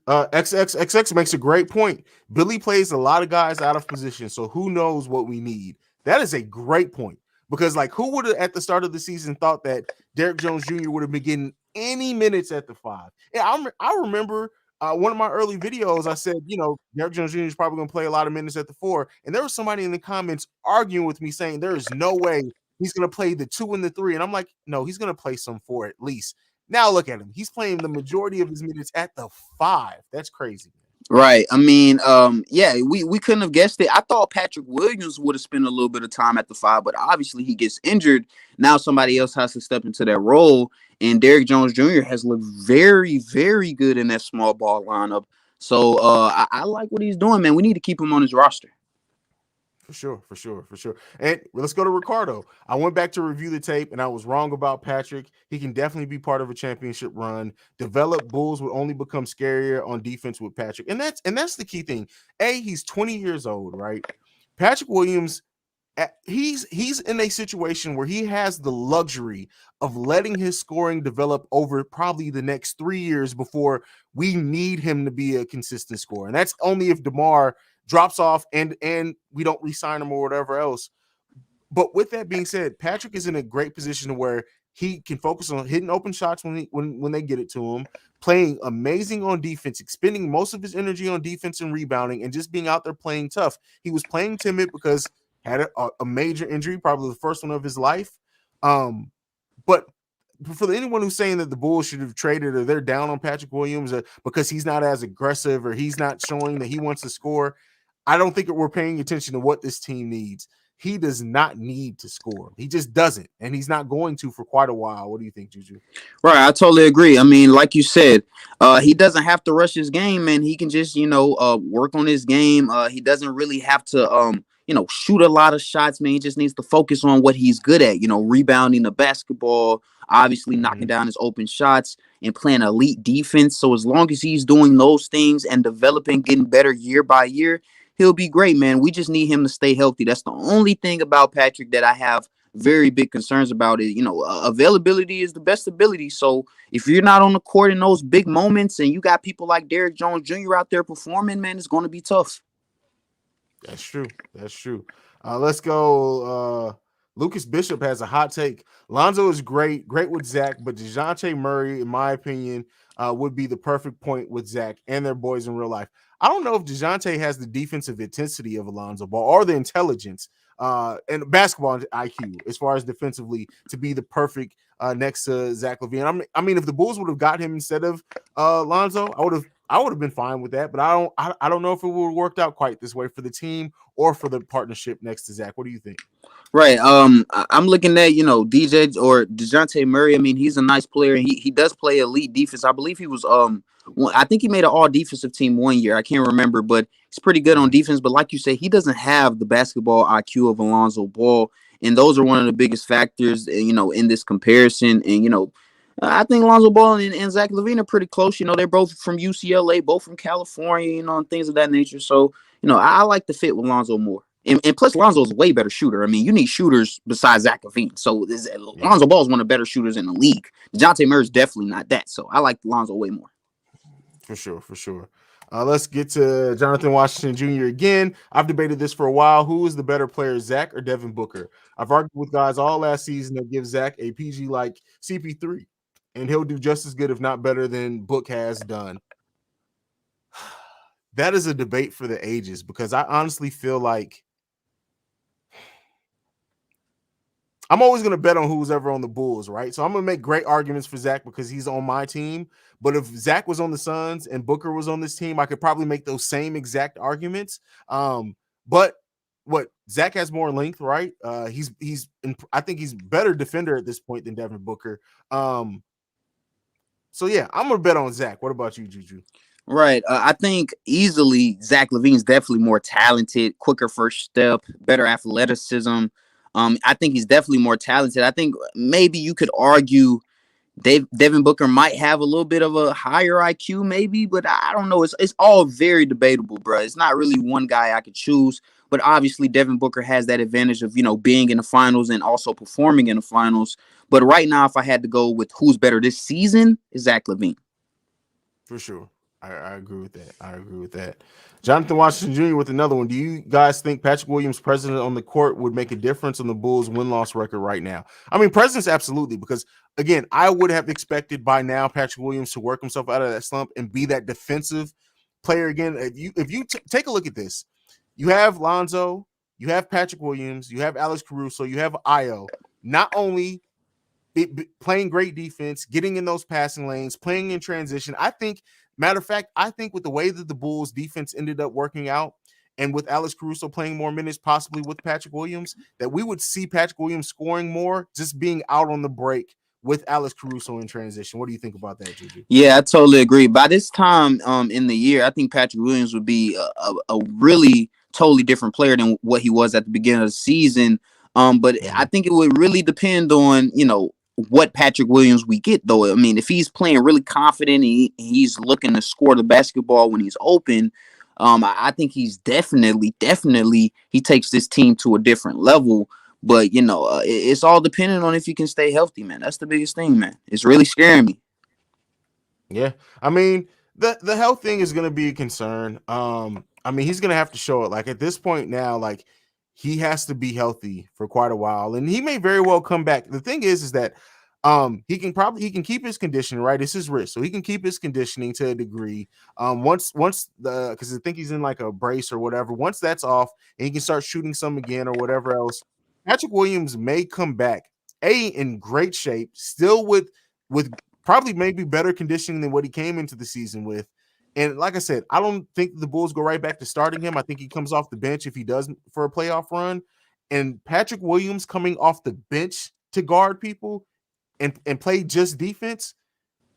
XXXX makes a great point. Billy plays a lot of guys out of position. So who knows what we need? That is a great point. Because, like, who would have at the start of the season thought that Derek Jones Jr. would have been getting any minutes at the 5? Yeah, I remember one of my early videos, I said, Derrick Jones Jr. is probably going to play a lot of minutes at the 4, and there was somebody in the comments arguing with me saying there is no way he's going to play the 2 and the 3, and I'm like, no, he's going to play some 4 at least. Now look at him; he's playing the majority of his minutes at the 5. That's crazy. Right. I mean, yeah, we couldn't have guessed it. I thought Patrick Williams would have spent a little bit of time at the 5, but obviously he gets injured. Now somebody else has to step into that role, and Derrick Jones Jr. has looked very, very good in that small ball lineup. So I like what he's doing, man. We need to keep him on his roster. For sure. And let's go to Ricardo. I went back to review the tape, and I was wrong about Patrick. He can definitely be part of a championship run. Developed Bulls would only become scarier on defense with Patrick, and that's the key thing. He's 20 years old, right? Patrick Williams, he's in a situation where he has the luxury of letting his scoring develop over probably the next 3 years before we need him to be a consistent scorer, and that's only if DeMar drops off and we don't re-sign him or whatever else. But with that being said, Patrick is in a great position where he can focus on hitting open shots when they get it to him, playing amazing on defense, expending most of his energy on defense and rebounding, and just being out there playing tough. He was playing timid because had a major injury, probably the first one of his life. But for anyone who's saying that the Bulls should have traded or they're down on Patrick Williams because he's not as aggressive or he's not showing that he wants to score, I don't think we're paying attention to what this team needs. He does not need to score. He just doesn't, and he's not going to for quite a while. What do you think, Juju? Right, I totally agree. I mean, like you said, he doesn't have to rush his game, man. He can just, work on his game. He doesn't really have to, shoot a lot of shots, man. He just needs to focus on what he's good at, rebounding the basketball, obviously knocking down his open shots and playing elite defense. So as long as he's doing those things and developing, getting better year by year, he'll be great, man. We just need him to stay healthy. That's the only thing about Patrick that I have very big concerns about it. Availability is the best ability. So if you're not on the court in those big moments and you got people like Derrick Jones Jr. out there performing, man, it's going to be tough. That's true. Let's go. Lucas Bishop has a hot take. Lonzo is great with Zach, but Dejounte Murray, in my opinion, would be the perfect point with Zach and their boys in real life. I don't know if Dejounte has the defensive intensity of Alonzo Ball or the intelligence and basketball IQ as far as defensively to be the perfect next to Zach LaVine. I mean, if the Bulls would have got him instead of Lonzo, I would have been fine with that. But I don't know if it would have worked out quite this way for the team or for the partnership next to Zach. What do you think? Right. I'm looking at, DJ or Dejounte Murray. I mean, he's a nice player. He does play elite defense. I believe he was I think he made an all defensive team one year. I can't remember, but he's pretty good on defense. But like you say, he doesn't have the basketball IQ of Alonzo Ball. And those are one of the biggest factors, in this comparison. And, I think Lonzo Ball and Zach LaVine are pretty close. They're both from UCLA, both from California, and things of that nature. So, I like the fit with Lonzo more. And plus, Lonzo's a way better shooter. I mean, you need shooters besides Zach LaVine. So Lonzo Ball is one of the better shooters in the league. Dejounte Murray is definitely not that. So I like Lonzo way more. For sure. Let's get to Jonathan Washington Jr. again. I've debated this for a while. Who is the better player, Zach or Devin Booker? I've argued with guys all last season that give Zach a PG like CP3, and he'll do just as good, if not better, than Book has done. That is a debate for the ages because I honestly feel like I'm always going to bet on who's ever on the Bulls, right? So I'm going to make great arguments for Zach because he's on my team. But if Zach was on the Suns and Booker was on this team, I could probably make those same exact arguments. But what Zach has more length, right? I think he's better defender at this point than Devin Booker. So yeah, I'm gonna bet on Zach. What about you, Juju? Right. I think easily Zach LaVine's definitely more talented, quicker first step, better athleticism. I think he's definitely more talented. I think maybe you could argue Devin Booker might have a little bit of a higher IQ, maybe, but I don't know. It's all very debatable, bro. It's not really one guy I could choose, but obviously Devin Booker has that advantage of, being in the finals and also performing in the finals. But right now, if I had to go with who's better this season, is Zach LaVine. For sure. I agree with that. Jonathan Washington Jr. with another one. Do you guys think Patrick Williams' presence on the court would make a difference on the Bulls' win-loss record right now? I mean, presence, absolutely, because again, I would have expected by now Patrick Williams to work himself out of that slump and be that defensive player again. If you take a look at this, you have Lonzo, you have Patrick Williams, you have Alex Caruso, you have Io. Not only playing great defense, getting in those passing lanes, playing in transition. I think, matter of fact, I think with the way that the Bulls defense ended up working out, and with Alex Caruso playing more minutes, possibly with Patrick Williams, that we would see Patrick Williams scoring more, just being out on the break with Alex Caruso in transition. What do you think about that, Juju? Yeah, I totally agree. By this time in the year, I think Patrick Williams would be a really totally different player than what he was at the beginning of the season. But I think it would really depend on, what Patrick Williams we get, though. I mean, if he's playing really confident and he's looking to score the basketball when he's open, I think he's definitely he takes this team to a different level. But it's all dependent on if you can stay healthy, man. That's the biggest thing, man. It's really scaring me. Yeah, I mean the health thing is going to be a concern. I mean he's going to have to show it. Like at this point now, like he has to be healthy for quite a while, and he may very well come back. The thing is that he can keep his conditioning, right? It's his wrist, so he can keep his conditioning to a degree. Once the because I think he's in like a brace or whatever. Once that's off, and he can start shooting some again or whatever else. Patrick Williams may come back in great shape, still with probably maybe better conditioning than what he came into the season with. And like I said, I don't think the Bulls go right back to starting him. I think he comes off the bench if he does for a playoff run. And Patrick Williams coming off the bench to guard people and play just defense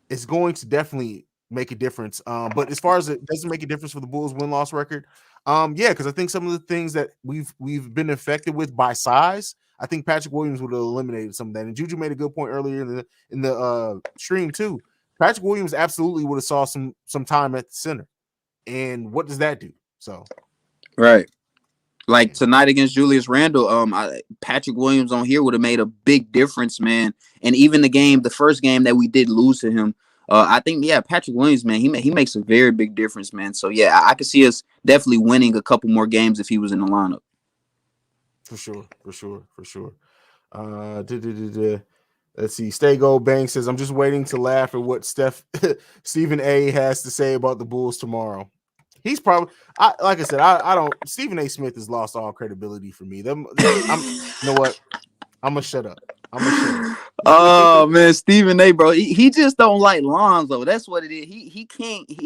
is going to definitely make a difference. But as far as it doesn't make a difference for the Bulls win-loss record, yeah, because I think some of the things that we've been affected with by size, I think Patrick Williams would have eliminated some of that. And Juju made a good point earlier in the stream too. Patrick Williams absolutely would have saw some time at the center. And what does that do? So right. Like tonight against Julius Randle, Patrick Williams on here would have made a big difference, man. And even the first game that we did lose to him, I think, yeah, Patrick Williams, man, he makes a very big difference, man. So yeah, I could see us definitely winning a couple more games if he was in the lineup. For sure. Let's see. Stay Gold Bank says, I'm just waiting to laugh at what Stephen A has to say about the Bulls tomorrow. He's probably, like I said, I don't. Stephen A. Smith has lost all credibility for me. You know what? I'm gonna shut up. Oh man, Stephen A. Bro, he just don't like Lonzo. That's what it is.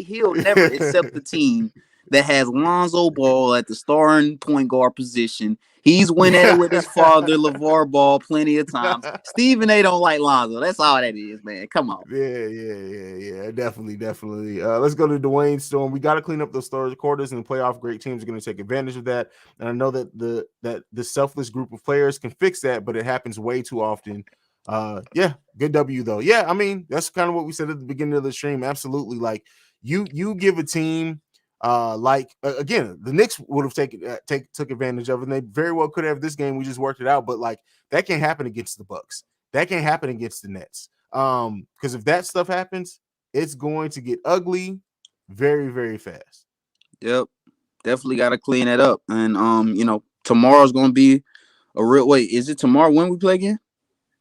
He'll never accept the team that has Lonzo Ball at the starting point guard position. He's went at it with his father, LeVar Ball, plenty of times. Stephen A. don't like Lonzo. That's all that is, man. Come on. Yeah. Definitely. Let's go to Dwayne Storm. We got to clean up those third quarters, and the playoff great teams are going to take advantage of that. And I know that the selfless group of players can fix that, but it happens way too often. Yeah, good W though. Yeah, I mean that's kind of what we said at the beginning of the stream. Absolutely, like you give a team. Again, the Knicks would have took advantage of it, and they very well could have this game. We just worked it out, but like that can't happen against the Bucks. That can't happen against the Nets. Because if that stuff happens, it's going to get ugly very, very fast. Yep, definitely got to clean that up. And tomorrow's going to be a real. Wait, is it tomorrow when we play again?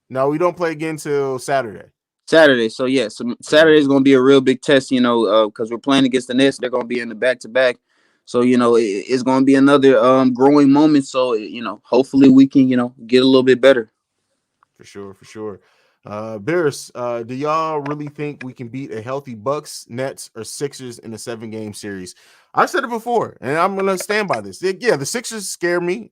No, we don't play again till Saturday. So yeah, Saturday is going to be a real big test, because we're playing against the Nets. They're going to be in the back-to-back. So, it's going to be another growing moment. So, hopefully we can, get a little bit better. For sure. Bears, do y'all really think we can beat a healthy Bucks, Nets, or Sixers in a 7-game series? I've said it before, and I'm going to stand by this. Yeah, the Sixers scare me.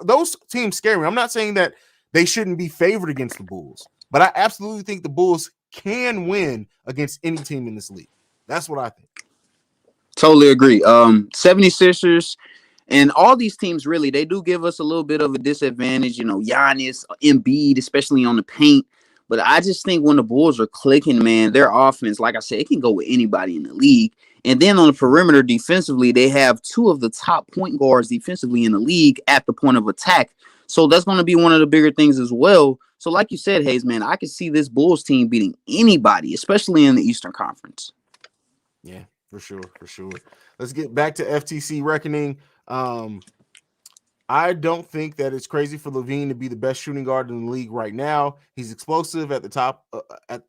Those teams scare me. I'm not saying that they shouldn't be favored against the Bulls, but I absolutely think the Bulls can win against any team in this league. That's what I think. Totally agree. 76ers and all these teams, really, they do give us a little bit of a disadvantage. Giannis, Embiid, especially on the paint. But I just think when the Bulls are clicking, man, their offense, like I said, it can go with anybody in the league. And then on the perimeter defensively, they have two of the top point guards defensively in the league at the point of attack. So that's going to be one of the bigger things as well. So like you said, Haize, man, I can see this Bulls team beating anybody, especially in the Eastern Conference. Yeah, for sure. Let's get back to FTC Reckoning. I don't think that it's crazy for LaVine to be the best shooting guard in the league right now. He's explosive at the top,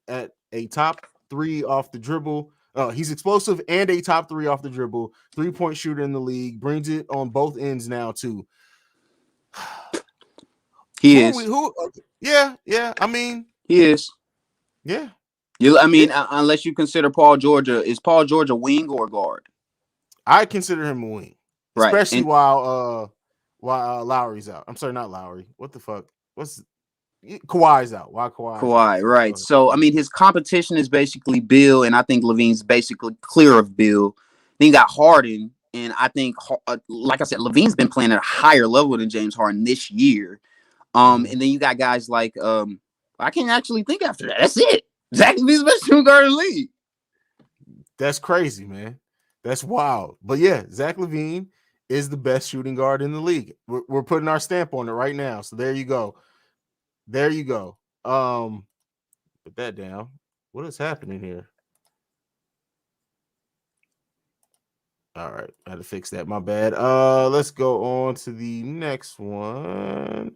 at a top three off the dribble. He's explosive and a top three off the dribble, 3-point shooter in the league. Brings it on both ends now too. He Who are we? is. Who? Yeah. I mean, He is. yeah. I mean, Yeah. unless you consider Paul George, is Paul George a wing or a guard? I consider him a wing, Right. especially And while Lowry's out. I'm sorry, not Lowry. What the fuck? What's Kawhi's out? Why Kawhi's out? Kawhi, right. So, I mean, his competition is basically Bill, and I think LaVine's basically clear of Bill. Then you got Harden, and I think, like I said, LaVine's been playing at a higher level than James Harden this year. And then you got guys like, I can't actually think after that. That's it. Zach LaVine's the best shooting guard in the league. That's crazy, man. That's wild. But yeah, Zach LaVine is the best shooting guard in the league. We're putting our stamp on it right now. So there you go. There you go. Put that down. What is happening here? All right, I had to fix that. My bad. Let's go on to the next one.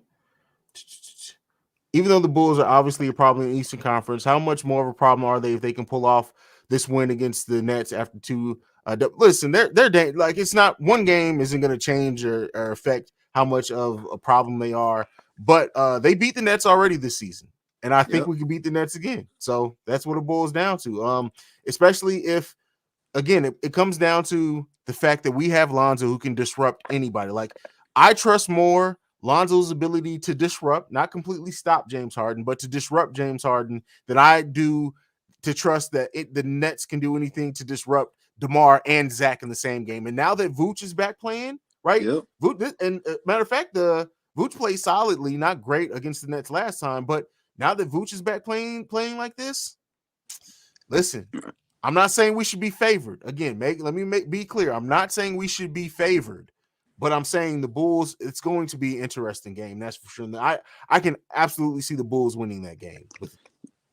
Even though the Bulls are obviously a problem in the Eastern Conference, how much more of a problem are they if they can pull off this win against the Nets after two? Listen, they're like, it's not one game isn't going to change or affect how much of a problem they are, but they beat the Nets already this season, and I think we can beat the Nets again. So that's what it boils down to. Especially if, again, it comes down to the fact that we have Lonzo who can disrupt anybody. Like, I trust more Lonzo's ability to disrupt, not completely stop James Harden, but to disrupt James Harden than I do to trust that the Nets can do anything to disrupt DeMar and Zach in the same game. And now that Vooch is back playing, right? Yep. And matter of fact, the Vooch played solidly, not great against the Nets last time, but now that Vooch is back playing like this, listen, I'm not saying we should be favored. Again, be clear. I'm not saying we should be favored, but I'm saying the Bulls, it's going to be an interesting game. That's for sure. I can absolutely see the Bulls winning that game.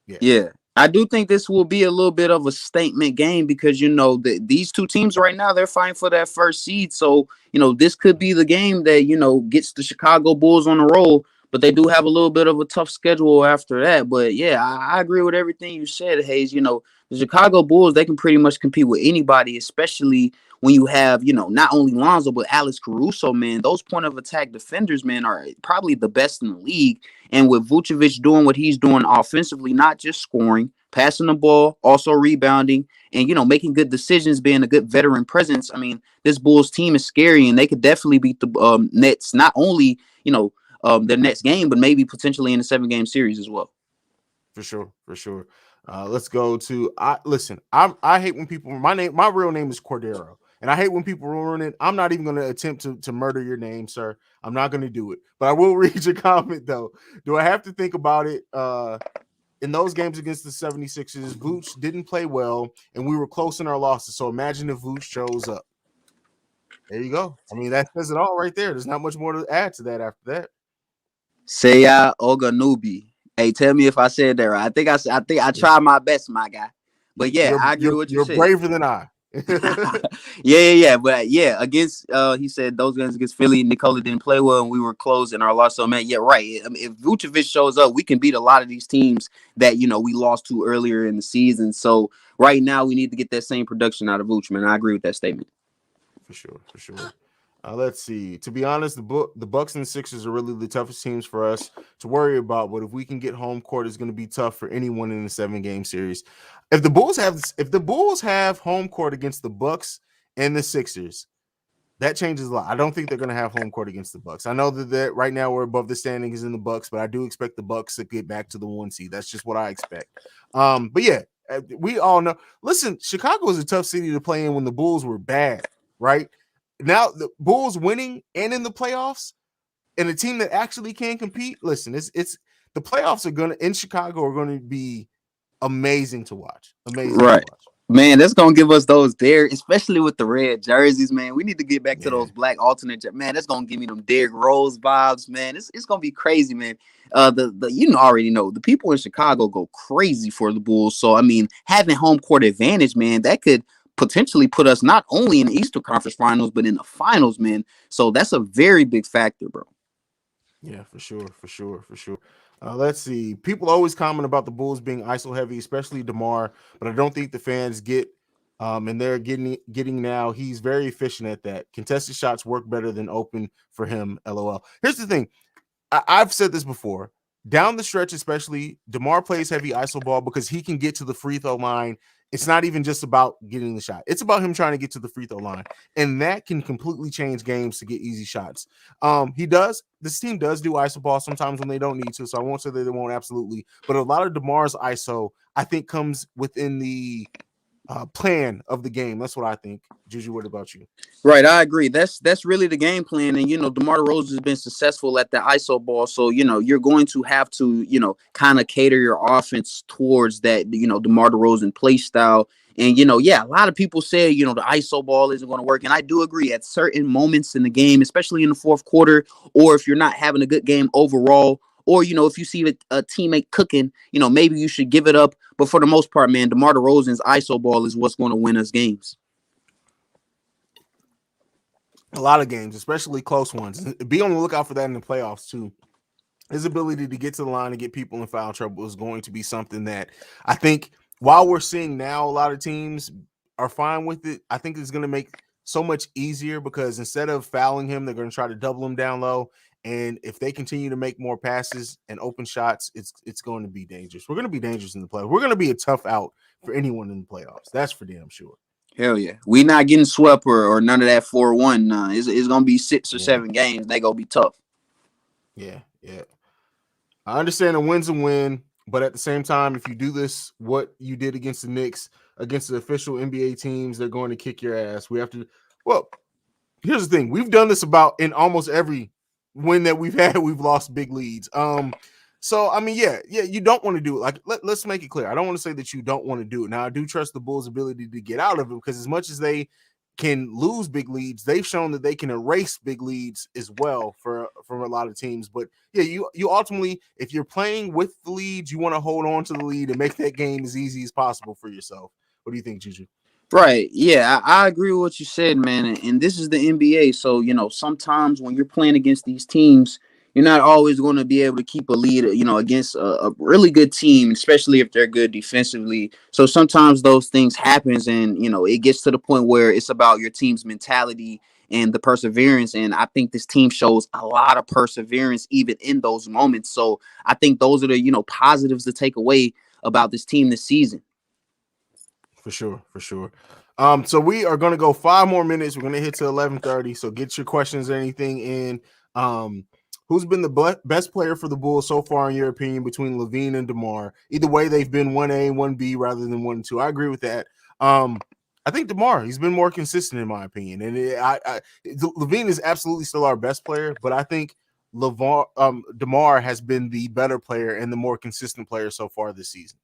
Yeah. I do think this will be a little bit of a statement game because, these two teams right now, they're fighting for that first seed. So, this could be the game that, gets the Chicago Bulls on the roll. But they do have a little bit of a tough schedule after that. But, yeah, I agree with everything you said, Haize. The Chicago Bulls, they can pretty much compete with anybody, especially when you have, not only Lonzo, but Alize Caruso, man. Those point of attack defenders, man, are probably the best in the league. And with Vucevic doing what he's doing offensively, not just scoring, passing the ball, also rebounding, and, making good decisions, being a good veteran presence. I mean, this Bulls team is scary, and they could definitely beat the Nets, not only, their next game, but maybe potentially in a 7-game series as well. For sure. Let's go to I hate when people my real name is Cordero, and I hate when people ruin it. I'm not even going to attempt to murder your name, sir. I'm not going to do it, but I will read your comment though. Do I have to think about it? In those games against the 76ers, Vooch didn't play well, and we were close in our losses. So imagine if Vooch shows up. There you go. I mean, that says it all right there. There's not much more to add to that after that. Seya Oganubi. Hey, tell me if I said that right. I think I tried my best, my guy. But yeah, I agree with what you said. You're braver than I. yeah. But yeah, against he said those games against Philly, Nikola didn't play well, and we were close in our loss. So man, yeah, right. I mean, if Vucevic shows up, we can beat a lot of these teams that we lost to earlier in the season. So right now, we need to get that same production out of Vucevic, man. I agree with that statement. For sure. Let's see. To be honest, the Bucks and the Sixers are really the toughest teams for us to worry about. But if we can get home court, it's going to be tough for anyone in the 7-game series. If the Bulls have home court against the Bucks and the Sixers, that changes a lot. I don't think they're going to have home court against the Bucks. I know that right now we're above the standings in the Bucks, but I do expect the Bucks to get back to the 1 seed. That's just what I expect. But yeah, we all know. Listen, Chicago is a tough city to play in when the Bulls were bad, right? Now the Bulls winning and in the playoffs, and a team that actually can compete. Listen, it's the playoffs in Chicago are going to be amazing to watch. Amazing, right? To watch. Man, that's gonna give us those there, especially with the red jerseys. Man, we need to get back to those black alternate. Man, that's gonna give me them Derrick Rose vibes. Man, it's gonna be crazy, man. Already know the people in Chicago go crazy for the Bulls. So I mean, having home court advantage, man, that could potentially put us not only in the Eastern Conference Finals, but in the finals, man. So that's a very big factor, bro. Yeah, for sure. Let's see. People always comment about the Bulls being ISO heavy, especially DeMar, but I don't think the fans get. And they're getting now. He's very efficient at that. Contested shots work better than open for him. LOL. Here's the thing. I've said this before. Down the stretch, especially, DeMar plays heavy ISO ball because he can get to the free throw line. It's not even just about getting the shot. It's about him trying to get to the free throw line. And that can completely change games to get easy shots. This team does do ISO ball sometimes when they don't need to. So I won't say that they won't absolutely. But a lot of DeMar's ISO, I think, comes within the plan of the game. That's what I think. Juju, what about you? Right, I agree. That's really the game plan. And DeMar Derozan has been successful at the ISO ball, so you're going to have to kind of cater your offense towards that DeMar Derozan play style. And a lot of people say the ISO ball isn't going to work, and I do agree at certain moments in the game, especially in the fourth quarter, or if you're not having a good game overall. Or, if you see a teammate cooking, maybe you should give it up. But for the most part, man, DeMar DeRozan's ISO ball is what's going to win us games. A lot of games, especially close ones. Be on the lookout for that in the playoffs, too. His ability to get to the line and get people in foul trouble is going to be something that I think while we're seeing now a lot of teams are fine with it, I think it's going to make so much easier because instead of fouling him, they're going to try to double him down low. And if they continue to make more passes and open shots, it's going to be dangerous. We're going to be dangerous in the playoffs. We're going to be a tough out for anyone in the playoffs. That's for damn sure. Hell yeah. We not getting swept or none of that 4-1. It's going to be 6 or 7 games. They going to be tough. Yeah. I understand a win's a win, but at the same time, if you do this, what you did against the Knicks, against the official NBA teams, they're going to kick your ass. We have to – well, here's the thing. We've done this about in almost every – win that we've had, we've lost big leads. So I mean, yeah, you don't want to do it. Like, let's make it clear. I don't want to say that you don't want to do it. Now, I do trust the Bulls' ability to get out of it because as much as they can lose big leads, they've shown that they can erase big leads as well from a lot of teams. But yeah, you ultimately, if you're playing with the lead, you want to hold on to the lead and make that game as easy as possible for yourself. What do you think, Juju? Right. Yeah, I agree with what you said, man. And this is the NBA. So, sometimes when you're playing against these teams, you're not always going to be able to keep a lead, against a really good team, especially if they're good defensively. So sometimes those things happens and, it gets to the point where it's about your team's mentality and the perseverance. And I think this team shows a lot of perseverance even in those moments. So I think those are the, positives to take away about this team this season. For sure. So we are going to go 5 more minutes. We're going to hit to 11:30. So get your questions or anything in. Who's been the best player for the Bulls so far, in your opinion, between LaVine and DeMar? Either way, they've been 1A, 1B rather than 1 and 2. I agree with that. I think DeMar, he's been more consistent in my opinion. And LaVine is absolutely still our best player, but I think DeMar has been the better player and the more consistent player so far this season.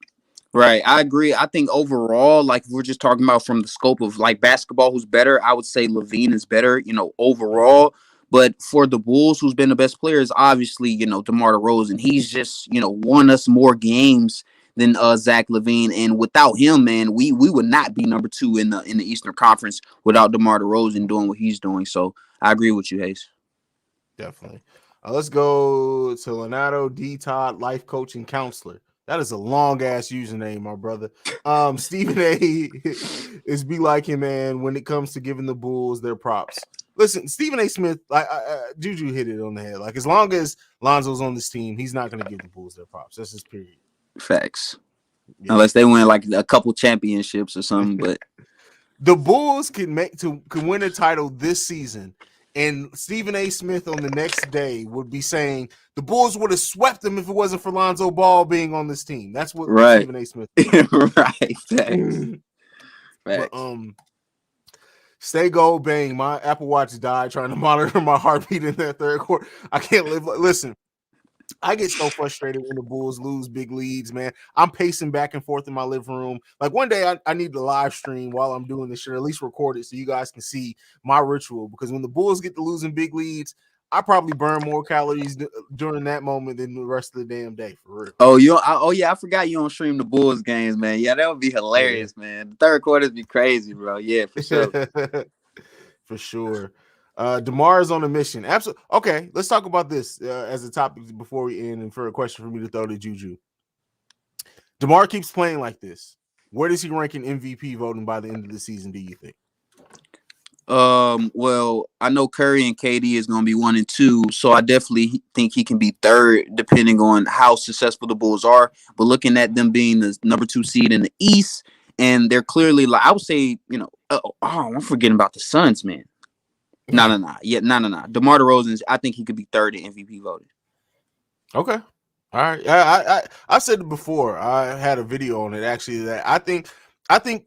Right. I agree. I think overall, like we're just talking about from the scope of like basketball, who's better, I would say LaVine is better, overall. But for the Bulls, who's been the best player is obviously, DeMar DeRozan. He's just, won us more games than Zach LaVine. And without him, man, we would not be number 2 in the Eastern Conference without DeMar DeRozan doing what he's doing. So I agree with you, Haize. Definitely. Let's go to Leonardo D. Todd, life coach and counselor. That is a long ass username, my brother. Stephen A is be like him, man, when it comes to giving the Bulls their props. Listen, Stephen A. Smith, Juju hit it on the head. Like, as long as Lonzo's on this team, he's not going to give the Bulls their props. That's his period. Facts. Yeah. Unless they win like a couple championships or something, but the Bulls can win a title this season. And Stephen A. Smith on the next day would be saying the Bulls would have swept them if it wasn't for Lonzo Ball being on this team. That's what Stephen A. Smith right. Facts. But, stay gold, bang. My Apple Watch died trying to monitor my heartbeat in that third quarter. I can't live. Listen, I get so frustrated when the Bulls lose big leads, man. I'm pacing back and forth in my living room. Like, one day I need to live stream while I'm doing this shit, or at least record it so you guys can see my ritual. Because when the Bulls get to losing big leads, I probably burn more calories during that moment than the rest of the damn day, for real. Oh, I forgot you don't stream the Bulls games, man. Yeah, that would be hilarious, man. The third quarters be crazy, bro. Yeah, for sure. For sure. DeMar is on a mission. Absolutely. Okay, let's talk about this as a topic before we end, and for a question for me to throw to Juju. DeMar keeps playing like this. Where does he rank in MVP voting by the end of the season, do you think? Well, I know Curry and KD is going to be 1 and 2, so I definitely think he can be third, depending on how successful the Bulls are. But looking at them being the number 2 seed in the East, and they're clearly, like, I would say, I'm forgetting about the Suns, man. No. DeMar Derozan, I think he could be third in MVP voting. Okay. All right. I said it before. I had a video on it actually that I think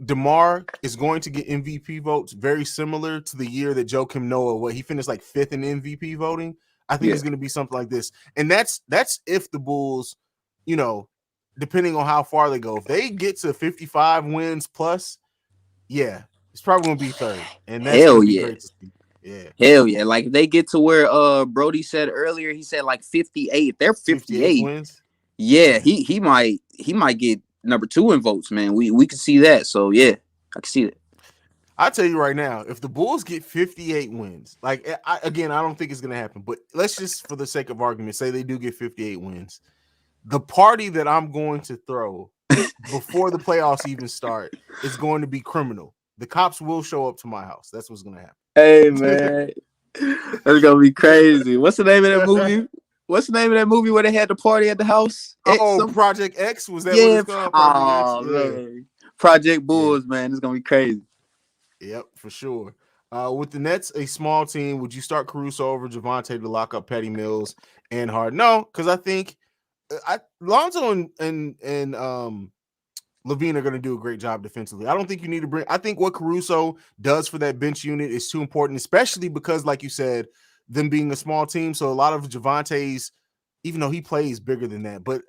DeMar is going to get MVP votes very similar to the year that Joakim Noah, he finished like 5th in MVP voting. I think it's going to be something like this. And that's if the Bulls, depending on how far they go, if they get to 55 wins plus, yeah, it's probably going to be third. And that's going to be great to see. Yeah. Hell yeah. Like if they get to where Brody said earlier, he said like 58. If they're 58 wins. Yeah, he might get number 2 in votes, man. We can see that. So yeah, I can see that. I'll tell you right now, if the Bulls get 58 wins, like I don't think it's gonna happen, but let's just for the sake of argument say they do get 58 wins. The party that I'm going to throw before the playoffs even start is going to be criminal. The cops will show up to my house. That's what's gonna happen. Hey man, that's gonna be crazy. What's the name of that movie? What's the name of that movie where they had the party at the house? Project X? Was that what it's called? Project X? Man. Project Bulls, man. It's gonna be crazy. Yep, for sure. With the Nets, a small team, would you start Caruso over Javonte to lock up Patty Mills and Harden? No, because I think Lonzo and LaVine are going to do a great job defensively. I don't think you need to bring. I think what Caruso does for that bench unit is too important, especially because, like you said, them being a small team. So a lot of Javonte's, even though he plays bigger than that, but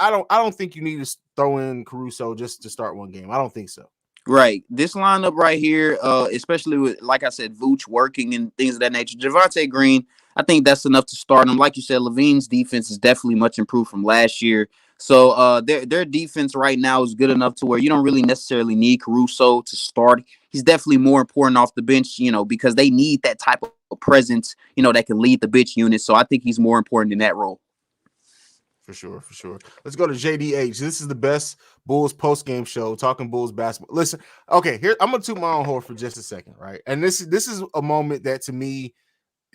I don't think you need to throw in Caruso just to start one game. I don't think so. Right. This lineup right here, especially with, like I said, Vooch working and things of that nature. Javonte Green, I think that's enough to start him. Like you said, LaVine's defense is definitely much improved from last year. So their defense right now is good enough to where you don't really necessarily need Caruso to start. He's definitely more important off the bench, because they need that type of presence, that can lead the bench unit. So I think he's more important in that role. For sure. Let's go to JDH. This is the best Bulls post-game show, talking Bulls basketball. Listen, okay, here I'm gonna toot my own horn for just a second, right? And this is a moment that to me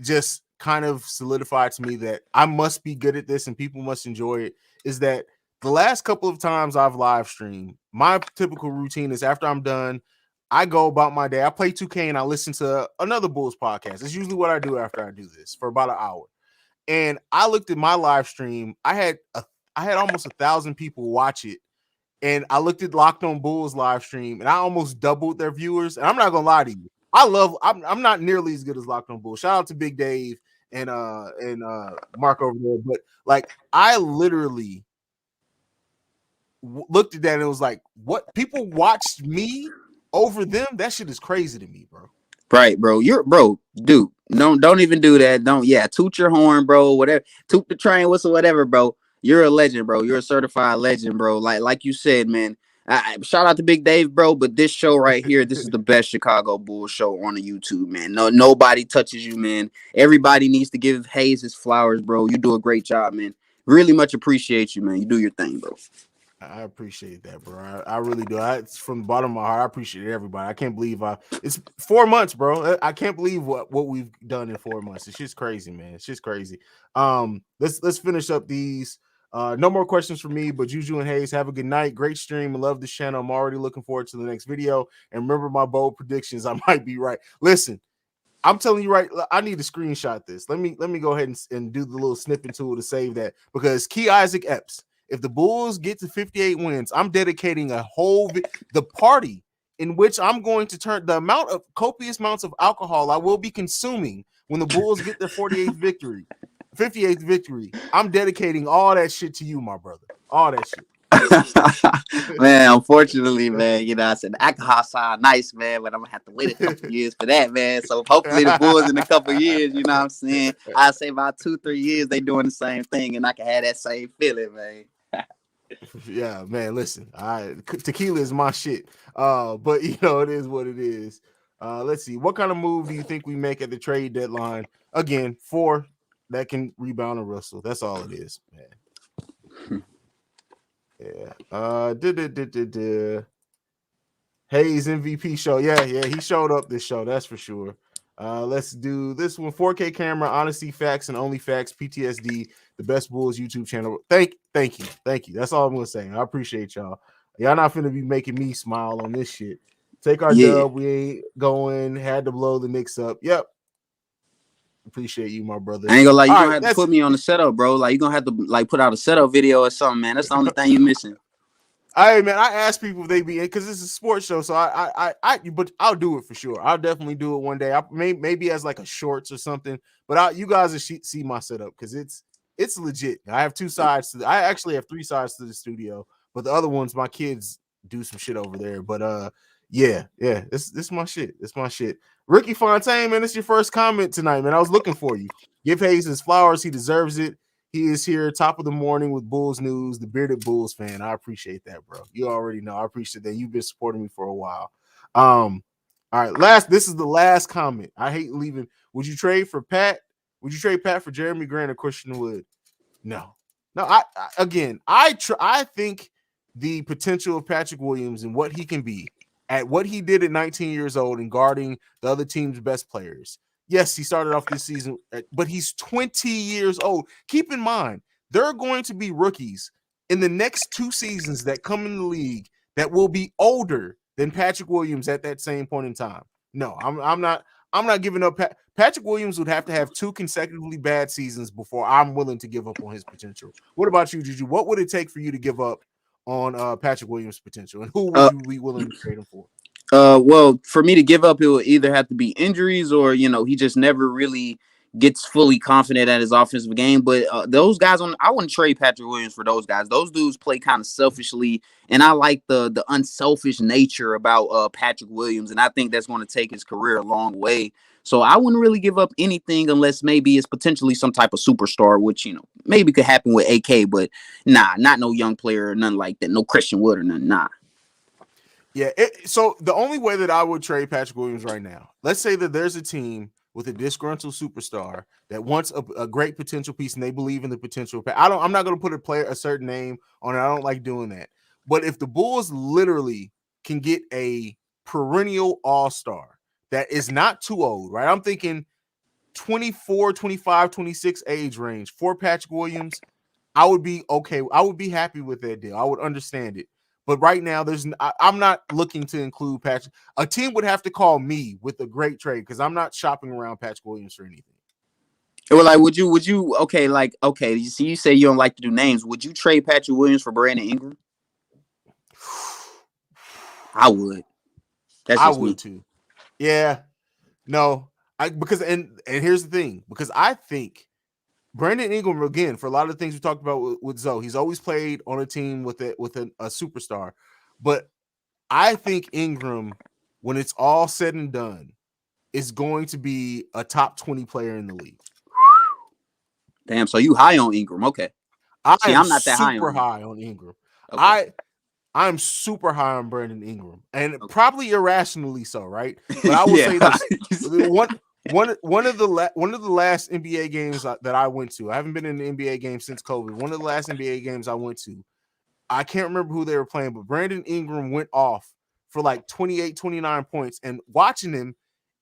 just kind of solidified to me that I must be good at this and people must enjoy it. Is that the last couple of times I've live streamed, my typical routine is after I'm done, I go about my day. I play 2K and I listen to another Bulls podcast. It's usually what I do after I do this for about an hour. And I looked at my live stream. I had almost 1,000 people watch it. And I looked at Locked On Bulls live stream and I almost doubled their viewers. And I'm not gonna lie to you. I'm not nearly as good as Locked On Bulls. Shout out to Big Dave and Mark over there. But like I literally looked at that and it was like, what? People watched me over them? That shit is crazy to me, bro. Right, bro. Dude. Don't even do that. Toot your horn, bro. Whatever. Toot the train whistle, whatever, bro. You're a legend, bro. You're a certified legend, bro. Like you said, man. Shout out to Big Dave, bro. But this show right here, this is the best Chicago Bulls show on the YouTube, man. Nobody touches you, man. Everybody needs to give Haize his flowers, bro. You do a great job, man. Really much appreciate you, man. You do your thing, bro. I appreciate that, bro. I really do. It's from the bottom of my heart. I appreciate everybody. I can't believe it's 4 months, bro. I can't believe what we've done in 4 months. It's just crazy, man. It's just crazy. Let's finish up these. No more questions for me, but Juju and Haize, have a good night. Great stream. I love this channel. I'm already looking forward to the next video. And remember my bold predictions. I might be right. Listen, I'm telling you right. I need to screenshot this. Let me go ahead and do the little snipping tool to save that, because Key Isaac Epps. If the Bulls get to 58 wins, I'm dedicating the party in which I'm going to turn the copious amounts of alcohol I will be consuming when the Bulls get their 58th victory. I'm dedicating all that shit to you, my brother. All that shit. Man, unfortunately, man, you know, I said the alcohol sound nice, man, but I'm gonna have to wait a couple years for that, man. So hopefully the Bulls in a couple years, you know what I'm saying? I say about 2-3 years they doing the same thing, and I can have that same feeling, man. Yeah, man. Listen, tequila is my shit. But you know, it is what it is. Let's see. What kind of move do you think we make at the trade deadline? Again, 4 that can rebound and wrestle. That's all it is, man. Yeah. Haize MVP show. Yeah, he showed up this show. That's for sure. Let's do this one. 4K camera, honesty, facts, and only facts. PTSD, the best Bulls YouTube channel. Thank you. That's all I'm gonna say. I appreciate y'all. Y'all not finna be making me smile on this shit. Take our dub. We ain't going. Had to blow the Knicks up. Yep. Appreciate you, my brother. I ain't gonna lie, you're gonna have to put me on the setup, bro. Like, you're gonna have to like put out a setup video or something, man. That's the only thing you're missing. Hey man, I ask people if they be in because it's a sports show, so but I'll do it for sure. I'll definitely do it one day. I maybe as like a shorts or something. But you guys will see my setup because it's legit. I have 2 sides to. I actually have 3 sides to the studio, but the other ones my kids do some shit over there. But yeah, this my shit. It's my shit. Ricky Fontaine, man, it's your first comment tonight, man. I was looking for you. Give Haize his flowers. He deserves it. He is here, top of the morning with Bulls news, the bearded Bulls fan. I appreciate that, bro. You already know. I appreciate that. You've been supporting me for a while. All right, this is the last comment. I hate leaving. Would you trade for Pat? Would you trade Pat for Jeremy Grant or Christian Wood? No. I think the potential of Patrick Williams and what he can be at what he did at 19 years old and guarding the other team's best players. Yes, he started off this season, but he's 20 years old. Keep in mind, there are going to be rookies in the next 2 seasons that come in the league that will be older than Patrick Williams at that same point in time. No, I'm not giving up. Patrick Williams would have to have 2 consecutively bad seasons before I'm willing to give up on his potential. What about you, Juju? What would it take for you to give up on Patrick Williams' potential, and who would you be willing to trade him for? Well, for me to give up, it will either have to be injuries or, you know, he just never really gets fully confident at his offensive game. But those guys, I wouldn't trade Patrick Williams for those guys. Those dudes play kind of selfishly, and I like the unselfish nature about Patrick Williams, and I think that's going to take his career a long way. So I wouldn't really give up anything unless maybe it's potentially some type of superstar, which, you know, maybe could happen with AK, but nah, not no young player or nothing like that. No Christian Wood or nothing, nah. Yeah, so the only way that I would trade Patrick Williams right now, let's say that there's a team with a disgruntled superstar that wants a great potential piece and they believe in the potential. I'm not going to put a certain name on it. I don't like doing that. But if the Bulls literally can get a perennial all-star that is not too old, right? I'm thinking 24, 25, 26 age range for Patrick Williams, I would be okay. I would be happy with that deal. I would understand it. But right now, I'm not looking to include Patrick. A team would have to call me with a great trade because I'm not shopping around Patrick Williams for anything. Well, like, would you, you see, you say you don't like to do names. Would you trade Patrick Williams for Brandon Ingram? I would. I would too. Yeah. No. Because here's the thing, because I think Brandon Ingram, again, for a lot of the things we talked about with Zoe, he's always played on a team with a superstar. But I think Ingram, when it's all said and done, is going to be a top 20 player in the league. Damn, so you high on Ingram. Okay. I'm not that high on Ingram. Okay. I'm super high on Brandon Ingram, and probably irrationally so, right? But I will say this: one of the last NBA games that I went to. I haven't been in an NBA game since COVID. One of the last NBA games I went to, I can't remember who they were playing, but Brandon Ingram went off for like 28, 29 points, and watching him,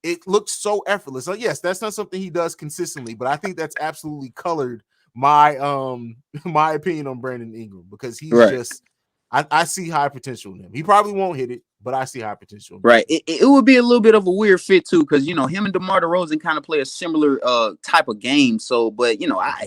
it looked so effortless. So yes, that's not something he does consistently, but I think that's absolutely colored my opinion on Brandon Ingram because he's just. I see high potential in him. He probably won't hit it, but I see high potential. Right. It would be a little bit of a weird fit too, because him and DeMar Derozan kind of play a similar type of game. So, but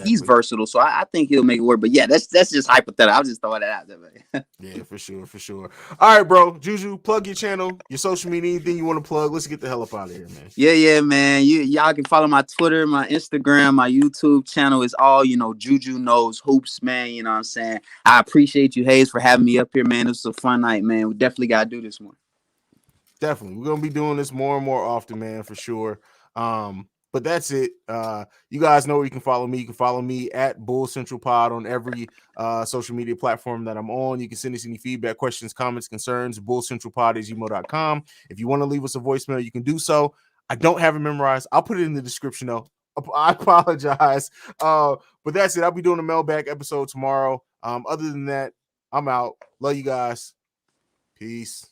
he's versatile, so I think he'll make it work. But yeah, that's just hypothetical. I was just throwing that out there, man. Yeah, for sure. All right, bro. Juju, plug your channel, your social media, anything you want to plug. Let's get the hell up out of here, man. Yeah, man. Y'all can follow my Twitter, my Instagram, my YouTube channel. Is all Jujuknows Hoops, man. You know what I'm saying? I appreciate you, Haize, for having me up here, man. It was a fun night, man. We definitely gotta do this one. Definitely. We're gonna be doing this more and more often, man, for sure. But that's it. You guys know where you can follow me. You can follow me at Bull Central Pod on every social media platform that I'm on. You can send us any feedback, questions, comments, concerns, bullcentralpod@gmail.com. If you want to leave us a voicemail, you can do so. I don't have it memorized. I'll put it in the description though. I apologize. But that's it. I'll be doing a mailbag episode tomorrow. Other than that, I'm out. Love you guys. Peace.